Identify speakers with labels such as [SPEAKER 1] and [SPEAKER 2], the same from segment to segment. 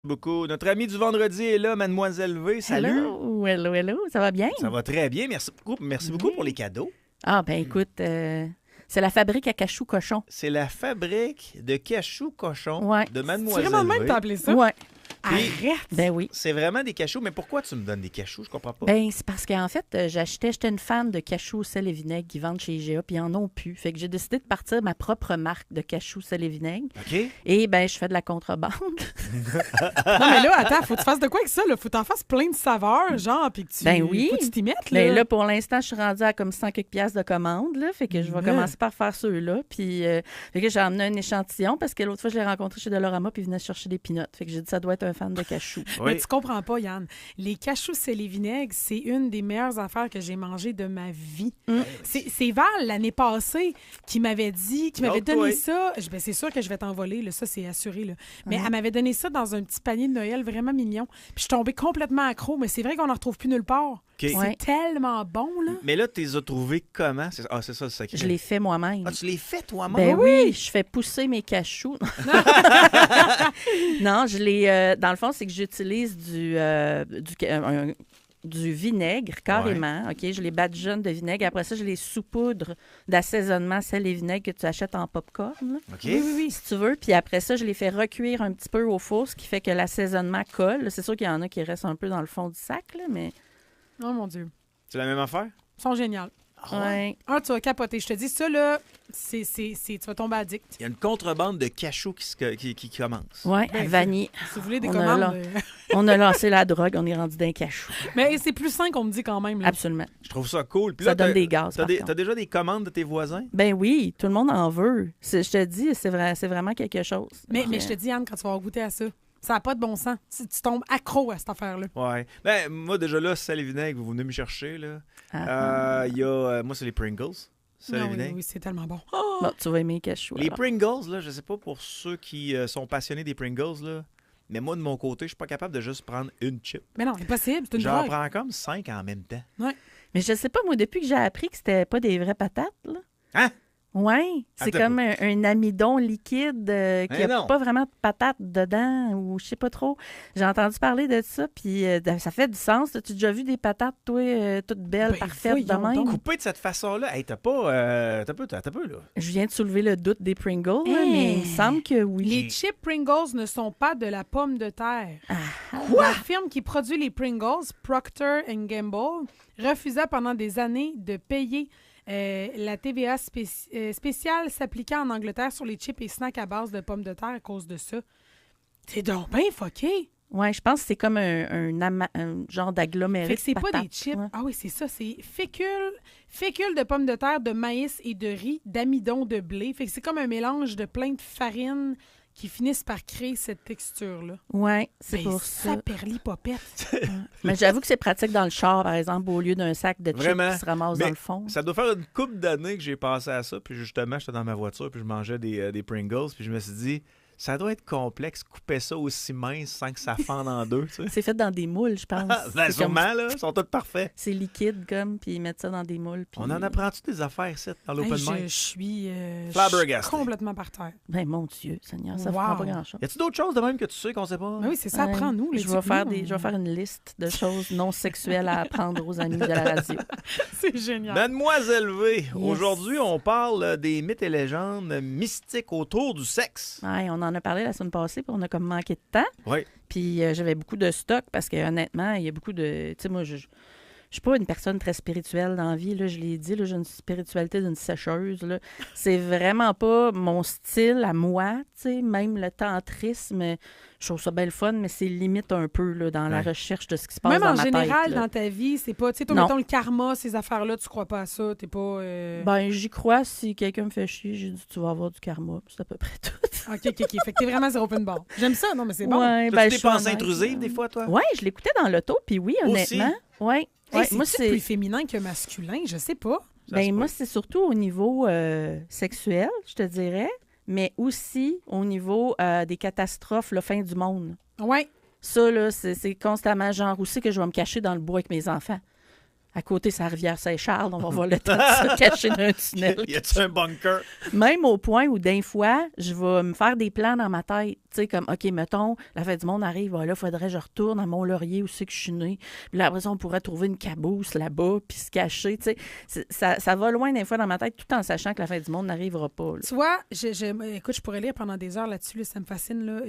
[SPEAKER 1] Beaucoup. Notre ami du vendredi est là, Mademoiselle V. Salut.
[SPEAKER 2] Hello. Ça va bien?
[SPEAKER 1] Ça va très bien. Merci beaucoup pour les cadeaux.
[SPEAKER 2] Ah, ben écoute, c'est la fabrique à cachou cochon.
[SPEAKER 1] C'est la fabrique de cachou cochon de Mademoiselle
[SPEAKER 3] C'est vraiment
[SPEAKER 1] V.
[SPEAKER 3] même t'as appelé ça?
[SPEAKER 2] Ouais.
[SPEAKER 1] Puis,
[SPEAKER 3] Arrête!
[SPEAKER 2] Ben oui.
[SPEAKER 1] C'est vraiment des cachous. Mais pourquoi tu me donnes des cachous? Je comprends pas.
[SPEAKER 2] Ben, c'est parce qu'en fait, j'étais une fan de cachou au sel et vinaigre qui vendent chez IGA, puis ils en ont plus. Fait que j'ai décidé de partir ma propre marque de cachou sel et vinaigre.
[SPEAKER 1] OK.
[SPEAKER 2] Et ben, je fais de la contrebande.
[SPEAKER 3] Non, mais là, attends, faut que tu fasses de quoi avec ça? Là? Faut que t'en fasses plein de saveurs, genre, puis que tu,
[SPEAKER 2] Ben oui.
[SPEAKER 3] faut que tu t'y mettes. Là.
[SPEAKER 2] Mais là, pour l'instant, je suis rendue à comme 100 quelques piastres de commande, là. Fait que je vais commencer par faire ceux-là. Puis, fait que j'ai emmené un échantillon parce que l'autre fois, je l'ai rencontré chez Dolorama, puis il venait chercher des pinottes. Fait que j'ai dit, ça doit être un fan de cachou.
[SPEAKER 3] Mais tu comprends pas, Yann. Les cachous sel et vinaigre, c'est une des meilleures affaires que j'ai mangées de ma vie. C'est Val, l'année passée, qui m'avait donné ça. Ben, c'est sûr que je vais t'envoler, là, ça, c'est assuré. Là. Mais elle m'avait donné ça dans un petit panier de Noël vraiment mignon. Puis je suis tombée complètement accro, mais c'est vrai qu'on n'en retrouve plus nulle part.
[SPEAKER 1] OK.
[SPEAKER 2] Ouais.
[SPEAKER 3] C'est tellement bon, là.
[SPEAKER 1] Mais là, tu les as trouvés comment? C'est ça le secret.
[SPEAKER 2] Je l'ai fait moi-même.
[SPEAKER 1] Ah, tu les fais toi-même?
[SPEAKER 2] Ben oui, je fais pousser mes cachous. Non, je les. Dans le fond, c'est que j'utilise du vinaigre, carrément. OK, je les badigeonne de vinaigre. Après ça, je les saupoudre d'assaisonnement sel et vinaigre que tu achètes en popcorn. Là.
[SPEAKER 1] OK.
[SPEAKER 3] Oui.
[SPEAKER 2] Si tu veux. Puis après ça, je les fais recuire un petit peu au four, ce qui fait que l'assaisonnement colle. C'est sûr qu'il y en a qui restent un peu dans le fond du sac, là, mais.
[SPEAKER 3] Oh mon Dieu.
[SPEAKER 1] C'est la même affaire?
[SPEAKER 3] Ils sont géniaux.
[SPEAKER 2] Ouais.
[SPEAKER 3] Tu vas capoter. Je te dis, ça, là, tu vas tomber addict.
[SPEAKER 1] Il y a une contrebande de cachous qui commence.
[SPEAKER 2] Ouais,
[SPEAKER 3] Ben,
[SPEAKER 2] vanille.
[SPEAKER 3] Si vous voulez des
[SPEAKER 2] On a
[SPEAKER 3] commandes.
[SPEAKER 2] là. On a lancé la drogue, on est rendu d'un cachou.
[SPEAKER 3] Mais c'est plus sain qu'on me dit quand même. Là.
[SPEAKER 2] Absolument.
[SPEAKER 1] Je trouve ça cool. Puis
[SPEAKER 2] Ça
[SPEAKER 1] là,
[SPEAKER 2] donne des gaz. par contre.
[SPEAKER 1] T'as déjà des commandes de tes voisins?
[SPEAKER 2] Ben oui, tout le monde en veut. Je te dis, c'est vraiment quelque chose.
[SPEAKER 3] Mais je te dis, Anne, quand tu vas goûter à ça, ça n'a pas de bon sens. Tu tombes accro à cette affaire-là.
[SPEAKER 1] Ouais. Ben, moi, déjà là, sel et vinaigre, vous venez me chercher, là. Il y a... moi, c'est les Pringles. Sel et vinaigre.
[SPEAKER 3] Oui, c'est tellement bon.
[SPEAKER 2] Bon, tu vas aimer les cachous.
[SPEAKER 1] Les
[SPEAKER 2] alors.
[SPEAKER 1] Pringles, là, je sais pas pour ceux qui sont passionnés des Pringles, là, mais moi, de mon côté, je suis pas capable de juste prendre une chip.
[SPEAKER 3] Mais non, impossible, c'est une
[SPEAKER 1] J'en
[SPEAKER 3] drogue.
[SPEAKER 1] prends comme 5 en même temps.
[SPEAKER 2] Mais je sais pas, moi, depuis que j'ai appris que c'était pas des vraies patates, là.
[SPEAKER 1] Hein?
[SPEAKER 2] Ouais, c'est
[SPEAKER 1] Attends
[SPEAKER 2] comme un amidon liquide qui
[SPEAKER 1] non.
[SPEAKER 2] a pas vraiment de patates dedans, ou je sais pas trop. J'ai entendu parler de ça, puis ça fait du sens. As-tu déjà vu des patates, toi, toutes belles,
[SPEAKER 3] Ben,
[SPEAKER 2] parfaites de
[SPEAKER 3] voyons
[SPEAKER 2] même?
[SPEAKER 3] donc.
[SPEAKER 1] Coupé de cette façon-là, hey, t'as pas... t'as peu, là.
[SPEAKER 2] Je viens de soulever le doute des Pringles, là, mais il me semble que oui.
[SPEAKER 3] Les chips Pringles ne sont pas de la pomme de terre.
[SPEAKER 2] Quoi?
[SPEAKER 3] La firme qui produit les Pringles, Procter Gamble, refusa pendant des années de payer la TVA spéciale s'appliquant en Angleterre sur les chips et snacks à base de pommes de terre à cause de ça. C'est donc bien fucké.
[SPEAKER 2] Ouais, je pense que c'est comme un genre d'agglomérat.
[SPEAKER 3] Fait que c'est
[SPEAKER 2] de
[SPEAKER 3] pas des
[SPEAKER 2] patates,
[SPEAKER 3] chips.
[SPEAKER 2] ouais.
[SPEAKER 3] Ah oui, c'est ça. C'est fécule de pommes de terre, de maïs et de riz, d'amidon, de blé. Fait que c'est comme un mélange de plein de farines qui finissent par créer cette texture-là.
[SPEAKER 2] Ouais, c'est
[SPEAKER 3] Ben,
[SPEAKER 2] pour ça.
[SPEAKER 3] perlit-popette.
[SPEAKER 2] Mais j'avoue que c'est pratique dans le char, par exemple, au lieu d'un sac de chips
[SPEAKER 1] Vraiment.
[SPEAKER 2] qui se ramasse
[SPEAKER 1] Mais
[SPEAKER 2] dans le fond.
[SPEAKER 1] Ça doit faire une couple d'années que j'ai passé à ça, puis justement, j'étais dans ma voiture, puis je mangeais des Pringles, puis je me suis dit, ça doit être complexe, couper ça aussi mince sans que ça fende en deux, tu sais.
[SPEAKER 2] C'est fait dans des moules, je pense.
[SPEAKER 1] Ben,
[SPEAKER 2] C'est comme-
[SPEAKER 1] sûrement, là, ils sont tous parfaits.
[SPEAKER 2] C'est liquide, comme, puis ils mettent ça dans des moules. Puis...
[SPEAKER 1] On en apprend-tu des affaires ici, dans l'open
[SPEAKER 3] Hey,
[SPEAKER 1] mic?
[SPEAKER 3] je suis
[SPEAKER 1] Flabbergasté.
[SPEAKER 3] complètement par terre.
[SPEAKER 2] Ben, mon Dieu, Seigneur, ça ne
[SPEAKER 3] Wow.
[SPEAKER 2] prend pas grand-chose.
[SPEAKER 1] Y a-tu d'autres choses de même que tu sais qu'on sait pas?
[SPEAKER 3] Ben oui, c'est ça,
[SPEAKER 2] Ouais.
[SPEAKER 3] apprends-nous. les
[SPEAKER 2] Je vais
[SPEAKER 3] petits
[SPEAKER 2] faire
[SPEAKER 3] bouts.
[SPEAKER 2] une liste de choses non sexuelles à apprendre aux amis de la radio.
[SPEAKER 3] C'est génial.
[SPEAKER 1] Mademoiselle V, aujourd'hui, on parle des mythes et légendes mystiques autour du sexe.
[SPEAKER 2] Ouais, on en a parlé la semaine passée, puis on a comme manqué de temps.
[SPEAKER 1] Oui.
[SPEAKER 2] Puis j'avais beaucoup de stock parce que honnêtement, il y a beaucoup de... Tu sais, moi, je suis pas une personne très spirituelle dans la vie, là, je l'ai dit, là, j'ai une spiritualité d'une sécheuse. Là. C'est vraiment pas mon style à moi, tu sais, même le tantrisme, je trouve ça bien le fun, mais c'est limite un peu là, dans la
[SPEAKER 1] Ouais.
[SPEAKER 2] recherche de ce qui se passe
[SPEAKER 3] Même
[SPEAKER 2] dans
[SPEAKER 3] en
[SPEAKER 2] ma
[SPEAKER 3] général,
[SPEAKER 2] tête. Là.
[SPEAKER 3] dans ta vie, c'est pas... Tu sais, toi,
[SPEAKER 2] Non.
[SPEAKER 3] mettons le karma, ces affaires-là, tu crois pas à ça. T'es pas...
[SPEAKER 2] Ben, j'y crois, si quelqu'un me fait chier, j'ai dit, tu vas avoir du karma, puis c'est à peu près tout.
[SPEAKER 3] OK. Fait que t'es vraiment zéro open bar. J'aime ça, non, mais c'est bon.
[SPEAKER 2] Ouais,
[SPEAKER 1] T'as-tu
[SPEAKER 2] ben,
[SPEAKER 1] des
[SPEAKER 2] je suis
[SPEAKER 1] pensées
[SPEAKER 2] honnête,
[SPEAKER 1] intrusives,
[SPEAKER 2] là.
[SPEAKER 1] des fois, toi?
[SPEAKER 2] Ouais, je l'écoutais dans l'auto, puis oui,
[SPEAKER 1] Aussi?
[SPEAKER 2] honnêtement. Ouais.
[SPEAKER 3] Hey,
[SPEAKER 2] Ouais,
[SPEAKER 3] c'est-tu
[SPEAKER 2] moi, c'est...
[SPEAKER 3] plus féminin que masculin? Je sais pas.
[SPEAKER 1] Ça se
[SPEAKER 2] Ben,
[SPEAKER 1] peut.
[SPEAKER 2] moi, c'est surtout au niveau sexuel, je te dirais, mais aussi au niveau des catastrophes, la fin du monde.
[SPEAKER 3] Ouais.
[SPEAKER 2] Ça, là, c'est constamment genre, où c'est que je vais me cacher dans le bois avec mes enfants? À côté, c'est la rivière Saint-Charles. On va voir le temps de se cacher dans un tunnel.
[SPEAKER 1] Y a-tu un bunker?
[SPEAKER 2] Même au point où, d'un fois, je vais me faire des plans dans ma tête. Tu sais, comme, OK, mettons, la fête du monde arrive, là, il faudrait que je retourne à Mont-Laurier où c'est que je suis née. Puis là, après ça, on pourrait trouver une cabousse là-bas, puis se cacher. Tu sais, ça va loin, des fois, dans ma tête, tout en sachant que la fête du monde n'arrivera pas. Là.
[SPEAKER 3] Tu vois, écoute, je pourrais lire pendant des heures là-dessus, là, ça me fascine. Là.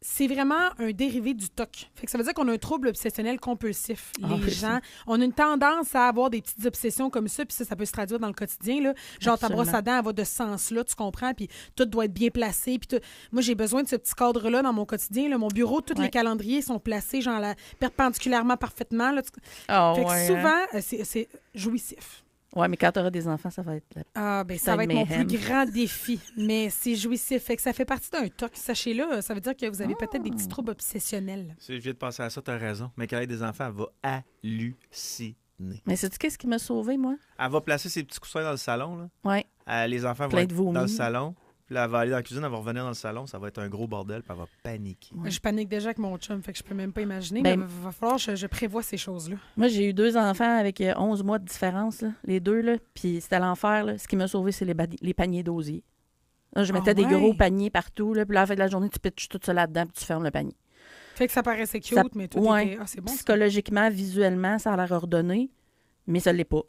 [SPEAKER 3] C'est vraiment un dérivé du TOC. Fait que ça veut dire qu'on a un trouble obsessionnel compulsif. Les gens, on a une tendance à avoir des petites obsessions comme ça, puis ça peut se traduire dans le quotidien. Là. Genre, ta brosse à dents, elle va de ce sens-là, tu comprends, puis tout doit être bien placé. Puis moi, j'ai besoin de ce petit cadre-là dans mon quotidien. Là. Mon bureau, tous les calendriers sont placés genre perpendiculairement, parfaitement. Là. Fait que souvent, c'est jouissif.
[SPEAKER 2] Oui, mais quand tu auras des enfants, ça va être...
[SPEAKER 3] ça va être mon plus grand défi. Mais c'est jouissif. Fait que ça fait partie d'un TOC. Sachez-le, ça veut dire que vous avez peut-être des petits troubles obsessionnels.
[SPEAKER 1] Si je viens de penser à ça, tu as raison. Mais quand elle a des enfants, elle va halluciner.
[SPEAKER 2] Mais sais-tu qu'est-ce qui m'a sauvée, moi? Elle
[SPEAKER 1] va placer ses petits coussins dans le salon. Là.
[SPEAKER 2] Oui.
[SPEAKER 1] Les enfants vont être dans le salon. Puis là, elle va aller dans la cuisine, elle va revenir dans le salon, ça va être un gros bordel, puis elle va paniquer.
[SPEAKER 3] Ouais. Je panique déjà avec mon chum, fait que je peux même pas imaginer. Mais il va falloir que je prévoie ces choses-là.
[SPEAKER 2] Moi, j'ai eu 2 enfants avec 11 mois de différence, là, les 2, là, puis c'était l'enfer. Là. Ce qui m'a sauvé, c'est les paniers d'osier. Là, je mettais des gros paniers partout, là, puis là, à la fin de la journée, tu pitches tout ça là-dedans, puis tu fermes le panier.
[SPEAKER 3] Fait que ça paraissait cute, mais tout était... c'est bon.
[SPEAKER 2] Psychologiquement, visuellement, ça a l'air ordonné, mais ça l'est pas.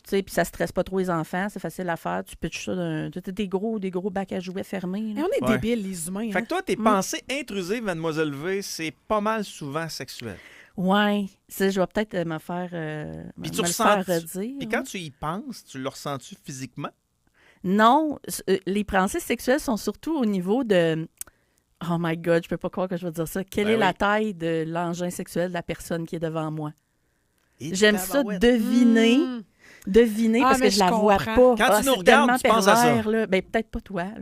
[SPEAKER 2] Puis ça stresse pas trop les enfants, c'est facile à faire. Tu pitches ça des gros bacs à jouets fermés.
[SPEAKER 3] Et on est débiles, les humains.
[SPEAKER 1] Fait que toi, tes pensées intrusives, Mademoiselle V, c'est pas mal souvent sexuel.
[SPEAKER 2] Oui. Je vais peut-être me faire redire.
[SPEAKER 1] Puis quand tu y penses, tu le ressens-tu physiquement?
[SPEAKER 2] Non. Les pensées sexuelles sont surtout au niveau de... Oh my God, je peux pas croire que je vais dire ça. Quelle est la taille de l'engin sexuel de la personne qui est devant moi? J'aime ça deviner parce que je la vois pas.
[SPEAKER 1] Quand tu nous regardes, tu penses à ça.
[SPEAKER 2] Là. Ben, peut-être pas toi. Là.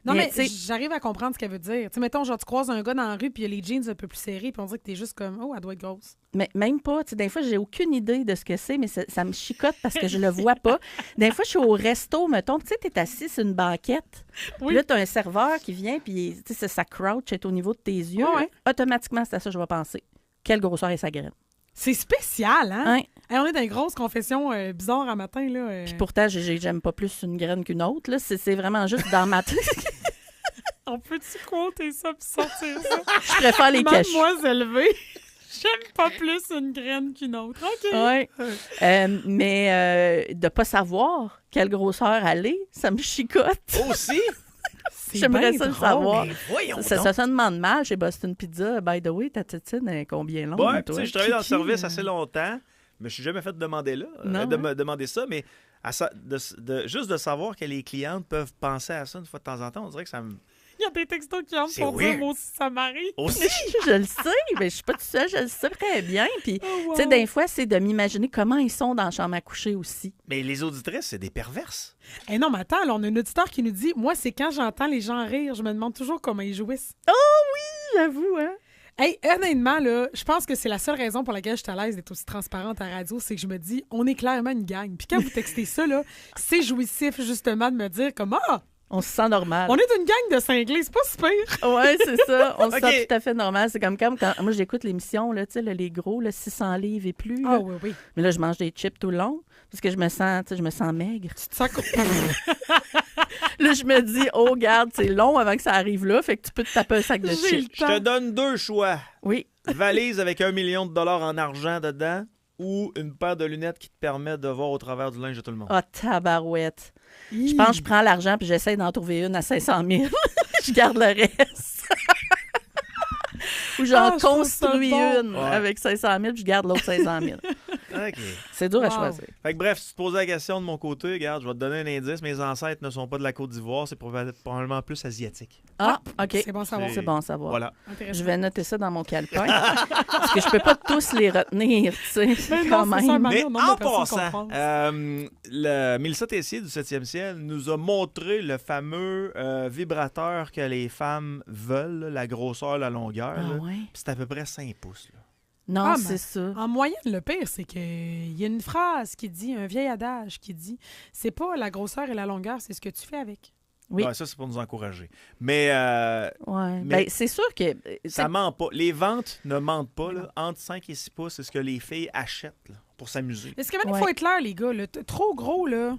[SPEAKER 3] Non, mais j'arrive à comprendre ce qu'elle veut dire. Tu sais, mettons, genre, tu croises un gars dans la rue, puis il y a les jeans un peu plus serrés, puis on dirait que t'es juste comme, oh, elle doit être grosse.
[SPEAKER 2] Mais même pas. Tu sais, des fois, j'ai aucune idée de ce que c'est, mais ça me chicote parce que je le vois pas. Des fois, je suis au resto, mettons, tu sais, t'es assis sur une banquette, puis là, t'as un serveur qui vient, puis tu sais, ça crouch, est au niveau de tes yeux.
[SPEAKER 3] Ouais.
[SPEAKER 2] Automatiquement, c'est à ça que je vais penser. Quelle grosseur est sa graine?
[SPEAKER 3] C'est spécial, hein?
[SPEAKER 2] Ouais.
[SPEAKER 3] Hey, on est dans une grosse confession bizarre à matin, là.
[SPEAKER 2] Puis pourtant, j'aime pas plus une graine qu'une autre, là. C'est vraiment juste dans ma tête.
[SPEAKER 3] On peut-tu quoter ça puis sortir ça?
[SPEAKER 2] Je préfère les cacher.
[SPEAKER 3] Mademoiselle V, j'aime pas plus une graine qu'une autre. OK.
[SPEAKER 2] Oui. Mais de pas savoir quelle grosseur elle est, ça me chicote.
[SPEAKER 1] Aussi?
[SPEAKER 2] J'aimerais ça le savoir.
[SPEAKER 1] Ça
[SPEAKER 2] demande mal chez Boston Pizza. By the way, ta tétine est combien longue?
[SPEAKER 1] Ouais, tu sais, je travaille dans le service assez longtemps, mais je suis jamais fait demander demander ça, mais juste de savoir que les clientes peuvent penser à ça une fois de temps en temps, on dirait que ça me...
[SPEAKER 3] Il y a des textos qui entrent pour dire, moi aussi, ça m'arrive.
[SPEAKER 2] Aussi? Je le sais, mais je suis pas toute seule, je le sais très bien. Puis, tu sais, des fois, c'est de m'imaginer comment ils sont dans la chambre à coucher aussi.
[SPEAKER 1] Mais les auditrices, c'est des perverses.
[SPEAKER 3] Eh non, mais attends, là, on a un auditeur qui nous dit, moi, c'est quand j'entends les gens rire, je me demande toujours comment ils jouissent.
[SPEAKER 2] Oh oui, j'avoue, hein?
[SPEAKER 3] Hey, honnêtement, là, je pense que c'est la seule raison pour laquelle je suis à l'aise d'être aussi transparente à la radio, c'est que je me dis, on est clairement une gang. Puis quand vous textez ça, là, c'est jouissif, justement, de me dire comme,
[SPEAKER 2] on se sent normal.
[SPEAKER 3] On est une gang de cinglés, c'est pas super.
[SPEAKER 2] Oui, c'est ça. On se sent tout à fait normal. C'est comme quand moi, j'écoute l'émission, là, tu sais, les gros, là, 600 livres et plus. Là.
[SPEAKER 3] Ah oui.
[SPEAKER 2] Mais là, je mange des chips tout le long parce que je me sens maigre.
[SPEAKER 3] Tu te sens
[SPEAKER 2] Là, je me dis, oh, regarde, c'est long avant que ça arrive là, fait que tu peux te taper un sac de chips.
[SPEAKER 1] Je te donne 2 choix.
[SPEAKER 2] Oui.
[SPEAKER 1] Valise avec $1 million en argent dedans ou une paire de lunettes qui te permet de voir au travers du linge de tout le monde.
[SPEAKER 2] Ah, tabarouette. Je pense que je prends l'argent puis j'essaie d'en trouver une à 500 000. Je garde le reste. Ou j'en construis une avec 500 000 puis je garde l'autre 500 000.
[SPEAKER 1] OK.
[SPEAKER 2] C'est dur à choisir.
[SPEAKER 1] Fait que bref, si tu te posais la question de mon côté, regarde, je vais te donner un indice. Mes ancêtres ne sont pas de la Côte d'Ivoire, c'est probablement plus asiatique.
[SPEAKER 2] Ah, OK.
[SPEAKER 3] C'est bon à savoir.
[SPEAKER 2] C'est bon à savoir.
[SPEAKER 1] Voilà.
[SPEAKER 2] Je vais noter ça dans mon calepin. Parce que je peux pas tous les retenir, tu sais, quand même.
[SPEAKER 1] Mais en passant, Mélissa Tessier du 7e ciel nous a montré le fameux vibrateur que les femmes veulent, la grosseur, la longueur. Puis c'est à peu près 5 pouces. Là.
[SPEAKER 2] Non, c'est ça.
[SPEAKER 3] En moyenne, le pire, c'est qu'il y a une phrase qui dit, un vieil adage qui dit, c'est pas la grosseur et la longueur, c'est ce que tu fais avec.
[SPEAKER 2] Oui.
[SPEAKER 1] Ouais, ça, c'est pour nous encourager. Mais,
[SPEAKER 2] mais c'est sûr que...
[SPEAKER 1] Ça ment pas. Les ventes ne mentent pas. Là. Entre 5 et 6 pouces, c'est ce que les filles achètent là, pour s'amuser.
[SPEAKER 3] Est-ce que maintenant, il faut être clair, les gars, là, trop gros, là,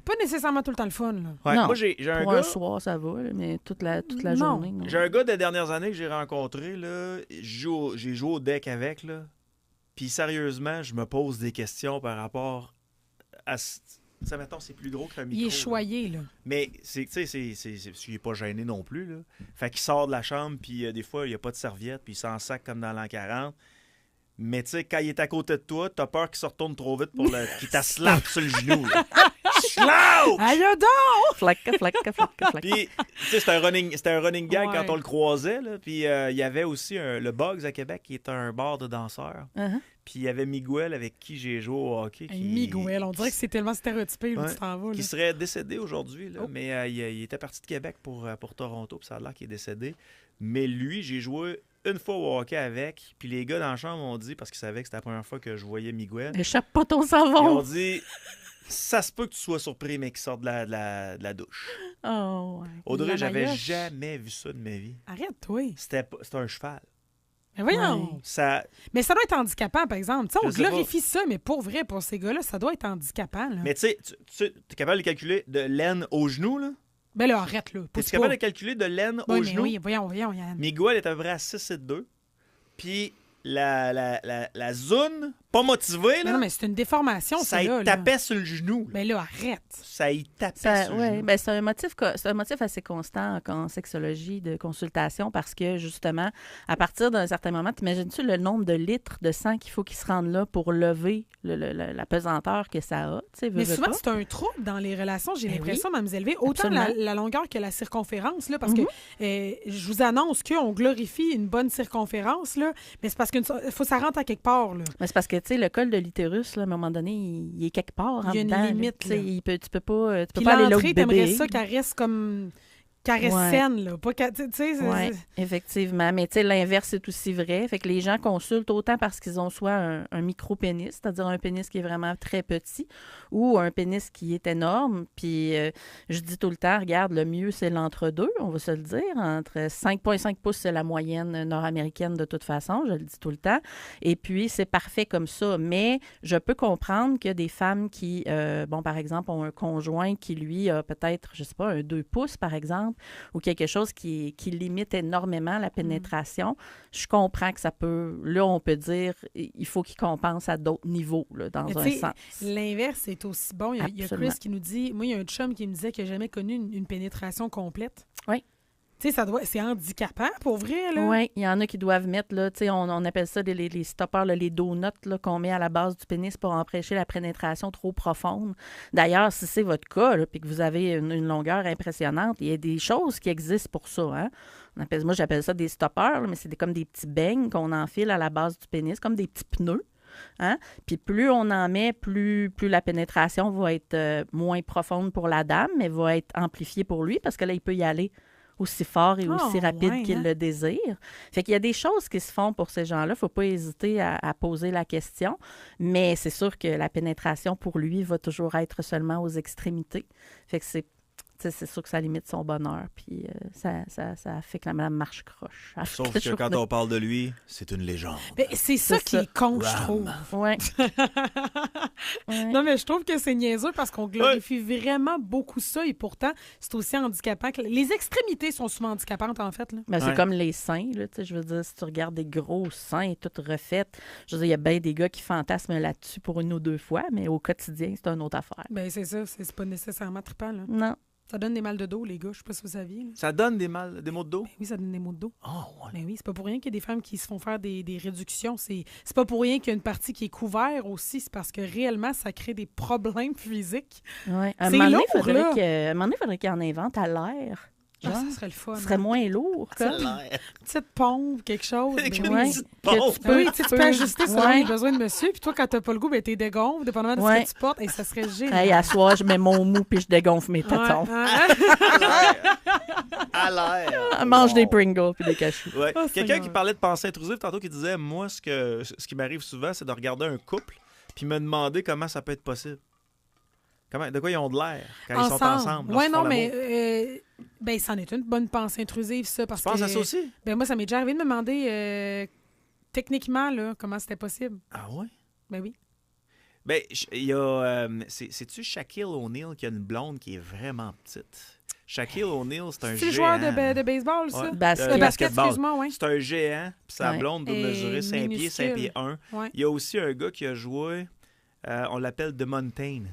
[SPEAKER 3] pas nécessairement tout le temps le fun. Là.
[SPEAKER 1] Ouais,
[SPEAKER 2] non,
[SPEAKER 1] moi, j'ai un
[SPEAKER 2] pour
[SPEAKER 1] gars...
[SPEAKER 2] un soir, ça va, là, mais toute la journée. Non.
[SPEAKER 1] J'ai un gars des dernières années que j'ai rencontré, là, j'ai joué au deck avec, là, puis sérieusement, je me pose des questions par rapport à... Ça, mettons, c'est plus gros qu'un micro.
[SPEAKER 3] Il est choyé, là.
[SPEAKER 1] Mais, tu sais, il n'est pas gêné non plus, là. Fait qu'il sort de la chambre, puis des fois, il n'y a pas de serviette, puis il s'en sac comme dans l'an 40. Mais, tu sais, quand il est à côté de toi, t'as peur qu'il se retourne trop vite pour qu'il t'aslappe sur le genou, là. Slap!
[SPEAKER 3] Aïe donc!
[SPEAKER 2] Flacca.
[SPEAKER 1] Puis, tu sais, c'était un running gag
[SPEAKER 3] Ouais.
[SPEAKER 1] quand on le croisait, là. Puis, il y avait aussi le Bugs à Québec, qui est un bar de danseurs. Puis, il y avait Miguel avec qui j'ai joué au hockey.
[SPEAKER 3] Miguel, on dirait que c'est tellement stéréotypé, là,
[SPEAKER 1] Ouais,
[SPEAKER 3] tu t'en vas. Là.
[SPEAKER 1] qui serait décédé aujourd'hui, là. Mais il était parti de Québec pour Toronto, puis ça a l'air qu'il est décédé. Mais lui, j'ai joué une fois au hockey avec, puis les gars dans la chambre ont dit, parce qu'ils savaient que c'était la première fois que je voyais Miguel,
[SPEAKER 2] Échappe pas ton
[SPEAKER 1] ils
[SPEAKER 2] savon!
[SPEAKER 1] ont dit, ça se peut que tu sois surpris, mais qu'il sorte de la douche.
[SPEAKER 2] Oh, ouais.
[SPEAKER 1] Audrey,
[SPEAKER 3] La
[SPEAKER 1] j'avais
[SPEAKER 3] maillotche.
[SPEAKER 1] jamais vu ça de ma vie.
[SPEAKER 3] Arrête-toi.
[SPEAKER 1] C'était un cheval.
[SPEAKER 3] Mais voyons.
[SPEAKER 1] Ça,
[SPEAKER 3] Mais ça doit être handicapant, par exemple. Tu sais, on
[SPEAKER 1] Je sais
[SPEAKER 3] glorifie ça, mais pour vrai, pour ces gars-là, ça doit être handicapant. Là.
[SPEAKER 1] mais tu sais, tu es capable de calculer de l'aine au genou, là?
[SPEAKER 3] Ben là, arrête, là.
[SPEAKER 1] Es-tu capable de calculer de l'aine au
[SPEAKER 3] Oui, mais
[SPEAKER 1] genou?
[SPEAKER 3] oui, voyons, Yann.
[SPEAKER 1] Miguel est à peu près à 6,2. Puis la zone pas motivée, là,
[SPEAKER 3] Non, mais c'est une déformation,
[SPEAKER 1] ça
[SPEAKER 3] c'est
[SPEAKER 1] y
[SPEAKER 3] là.
[SPEAKER 1] tapait sur le genou. Là.
[SPEAKER 3] Mais là, arrête.
[SPEAKER 1] Ça y tapait sur le genou.
[SPEAKER 2] Ben, c'est un motif assez constant en sexologie de consultation parce que, justement, à partir d'un certain moment, t'imagines-tu le nombre de litres de sang qu'il faut qu'il se rende là pour lever la pesanteur que ça a?
[SPEAKER 3] Mais souvent, c'est un trouble dans les relations, j'ai
[SPEAKER 2] Ben
[SPEAKER 3] l'impression, Mme Zellvé. Autant
[SPEAKER 2] Absolument.
[SPEAKER 3] la longueur que la circonférence, là, parce que je vous annonce qu'on glorifie une bonne circonférence, là, mais c'est parce qu'il faut que ça rentre à quelque part. Là.
[SPEAKER 2] Mais c'est parce que, tu sais, le col de l'utérus, là, à un moment donné, il est quelque part.
[SPEAKER 3] Il y a une
[SPEAKER 2] dedans, là.
[SPEAKER 3] limite,
[SPEAKER 2] Tu sais,
[SPEAKER 3] là.
[SPEAKER 2] tu peux pas
[SPEAKER 3] Puis
[SPEAKER 2] aller là où
[SPEAKER 3] l'entrée,
[SPEAKER 2] le bébé
[SPEAKER 3] t'aimerais
[SPEAKER 2] est.
[SPEAKER 3] ça qu'elle reste comme... qu'elle reste
[SPEAKER 2] Ouais.
[SPEAKER 3] saine, là. Pas tu sais,
[SPEAKER 2] Oui, effectivement. Mais tu sais, l'inverse est aussi vrai. Fait que les gens consultent autant parce qu'ils ont soit un micro-pénis, c'est-à-dire un pénis qui est vraiment très petit, ou un pénis qui est énorme. Puis je dis tout le temps, regarde, le mieux, c'est l'entre-deux, on va se le dire. Entre 5,5 pouces, c'est la moyenne nord-américaine de toute façon, je le dis tout le temps. Et puis, c'est parfait comme ça. Mais je peux comprendre qu'il y a des femmes qui, par exemple, ont un conjoint qui, lui, a peut-être, je sais pas, un 2 pouces, par exemple, ou quelque chose qui limite énormément la pénétration, je comprends que ça peut... Là, on peut dire il faut qu'il compense à d'autres niveaux, là, dans
[SPEAKER 3] Mais
[SPEAKER 2] un
[SPEAKER 3] tu sais,
[SPEAKER 2] sens.
[SPEAKER 3] l'inverse est aussi bon. Il y a
[SPEAKER 2] Absolument.
[SPEAKER 3] Chris qui nous dit... Moi, il y a un chum qui me disait qu'il n'a jamais connu une pénétration complète.
[SPEAKER 2] Oui.
[SPEAKER 3] Tu sais, c'est handicapant, pour vrai, là.
[SPEAKER 2] Oui, il y en a qui doivent mettre, là, tu sais, on appelle ça les stoppers, là, les donuts là, qu'on met à la base du pénis pour empêcher la pénétration trop profonde. D'ailleurs, si c'est votre cas, là, puis que vous avez une longueur impressionnante, il y a des choses qui existent pour ça, hein. Moi, j'appelle ça des stoppers, là, mais c'est comme des petits beignes qu'on enfile à la base du pénis, comme des petits pneus. Hein? Puis plus on en met, plus la pénétration va être moins profonde pour la dame, mais va être amplifiée pour lui, parce que là, il peut y aller aussi fort et aussi rapide qu'il le désire. Fait qu'il y a des choses qui se font pour ces gens-là. Il ne faut pas hésiter à poser la question. Mais c'est sûr que la pénétration, pour lui, va toujours être seulement aux extrémités. Fait que c'est sûr que ça limite son bonheur. Puis ça fait que la madame marche croche.
[SPEAKER 1] Sauf que quand on parle de lui, c'est une légende.
[SPEAKER 3] Mais c'est ça qui est con, je trouve.
[SPEAKER 2] Ouais.
[SPEAKER 3] Non, mais je trouve que c'est niaiseux parce qu'on glorifie vraiment beaucoup ça et pourtant, c'est aussi handicapant. Les extrémités sont souvent handicapantes, en fait. Là.
[SPEAKER 2] Ben, c'est comme les seins. Là, je veux dire, si tu regardes des gros seins toutes refaites, je veux dire, il y a bien des gars qui fantasment là-dessus pour une ou deux fois, mais au quotidien, c'est une autre affaire.
[SPEAKER 3] Ben c'est ça. C'est pas nécessairement trippant. Là.
[SPEAKER 2] Non.
[SPEAKER 3] Ça donne des mal de dos, les gars. Je sais pas si vous saviez. Là.
[SPEAKER 1] Ça donne des maux de dos?
[SPEAKER 3] Ben oui, ça donne des maux de dos.
[SPEAKER 1] Oh, ouais.
[SPEAKER 3] Ben oui, c'est pas pour rien qu'il y a des femmes qui se font faire des réductions. C'est pas pour rien qu'il y a une partie qui est couverte aussi. C'est parce que réellement, ça crée des problèmes physiques.
[SPEAKER 2] Ouais.
[SPEAKER 3] C'est lourd, là.
[SPEAKER 2] À un moment donné, il faudrait qu'il en invente à l'air.
[SPEAKER 3] Ah, ça serait le fun.
[SPEAKER 2] Ce serait moins lourd.
[SPEAKER 1] Ça
[SPEAKER 2] Comme.
[SPEAKER 1] a l'air.
[SPEAKER 3] Une petite pompe, quelque chose.
[SPEAKER 1] Avec
[SPEAKER 3] ben
[SPEAKER 1] une
[SPEAKER 3] oui.
[SPEAKER 1] petite
[SPEAKER 2] Que
[SPEAKER 1] pompe.
[SPEAKER 2] tu
[SPEAKER 3] Ben oui, tu peux ajuster selon
[SPEAKER 2] Ouais.
[SPEAKER 3] les besoins de monsieur. Puis toi, quand t'as pas le goût, ben t'es dégonfle, dépendamment de ce que tu portes. Et ça serait génial.
[SPEAKER 2] Hey, à soir, je mets mon mou puis je dégonfle mes tétons.
[SPEAKER 1] À l'air.
[SPEAKER 2] Mange des Pringles puis des cachous.
[SPEAKER 1] Ouais.
[SPEAKER 3] Oh,
[SPEAKER 1] Quelqu'un
[SPEAKER 3] Seigneur.
[SPEAKER 1] qui parlait de pensée intrusive tantôt qui disait moi ce qui m'arrive souvent c'est de regarder un couple puis me demander comment ça peut être possible. De quoi ils ont de l'air quand ils sont ensemble.
[SPEAKER 3] Ouais,
[SPEAKER 1] lorsqu'ils
[SPEAKER 3] non,
[SPEAKER 1] font l'amour.
[SPEAKER 3] mais ben c'en est une bonne pensée intrusive, ça. Parce
[SPEAKER 1] Tu penses
[SPEAKER 3] que,
[SPEAKER 1] à ça aussi?
[SPEAKER 3] Ben moi, ça m'est déjà arrivé de me demander techniquement là, comment c'était possible.
[SPEAKER 1] Ah ouais?
[SPEAKER 3] Ben oui.
[SPEAKER 1] Ben, il y a... c'est-tu Shaquille O'Neal qui a une blonde qui est vraiment petite? Shaquille O'Neal, c'est un géant.
[SPEAKER 3] C'est le joueur de baseball, ça?
[SPEAKER 1] Ouais.
[SPEAKER 3] Basket, excuse-moi, oui.
[SPEAKER 1] C'est un géant, puis sa blonde doit mesurer 5 pieds, 5 pieds 1.
[SPEAKER 3] Ouais.
[SPEAKER 1] Il y a aussi un gars qui a joué, on l'appelle The Mountain.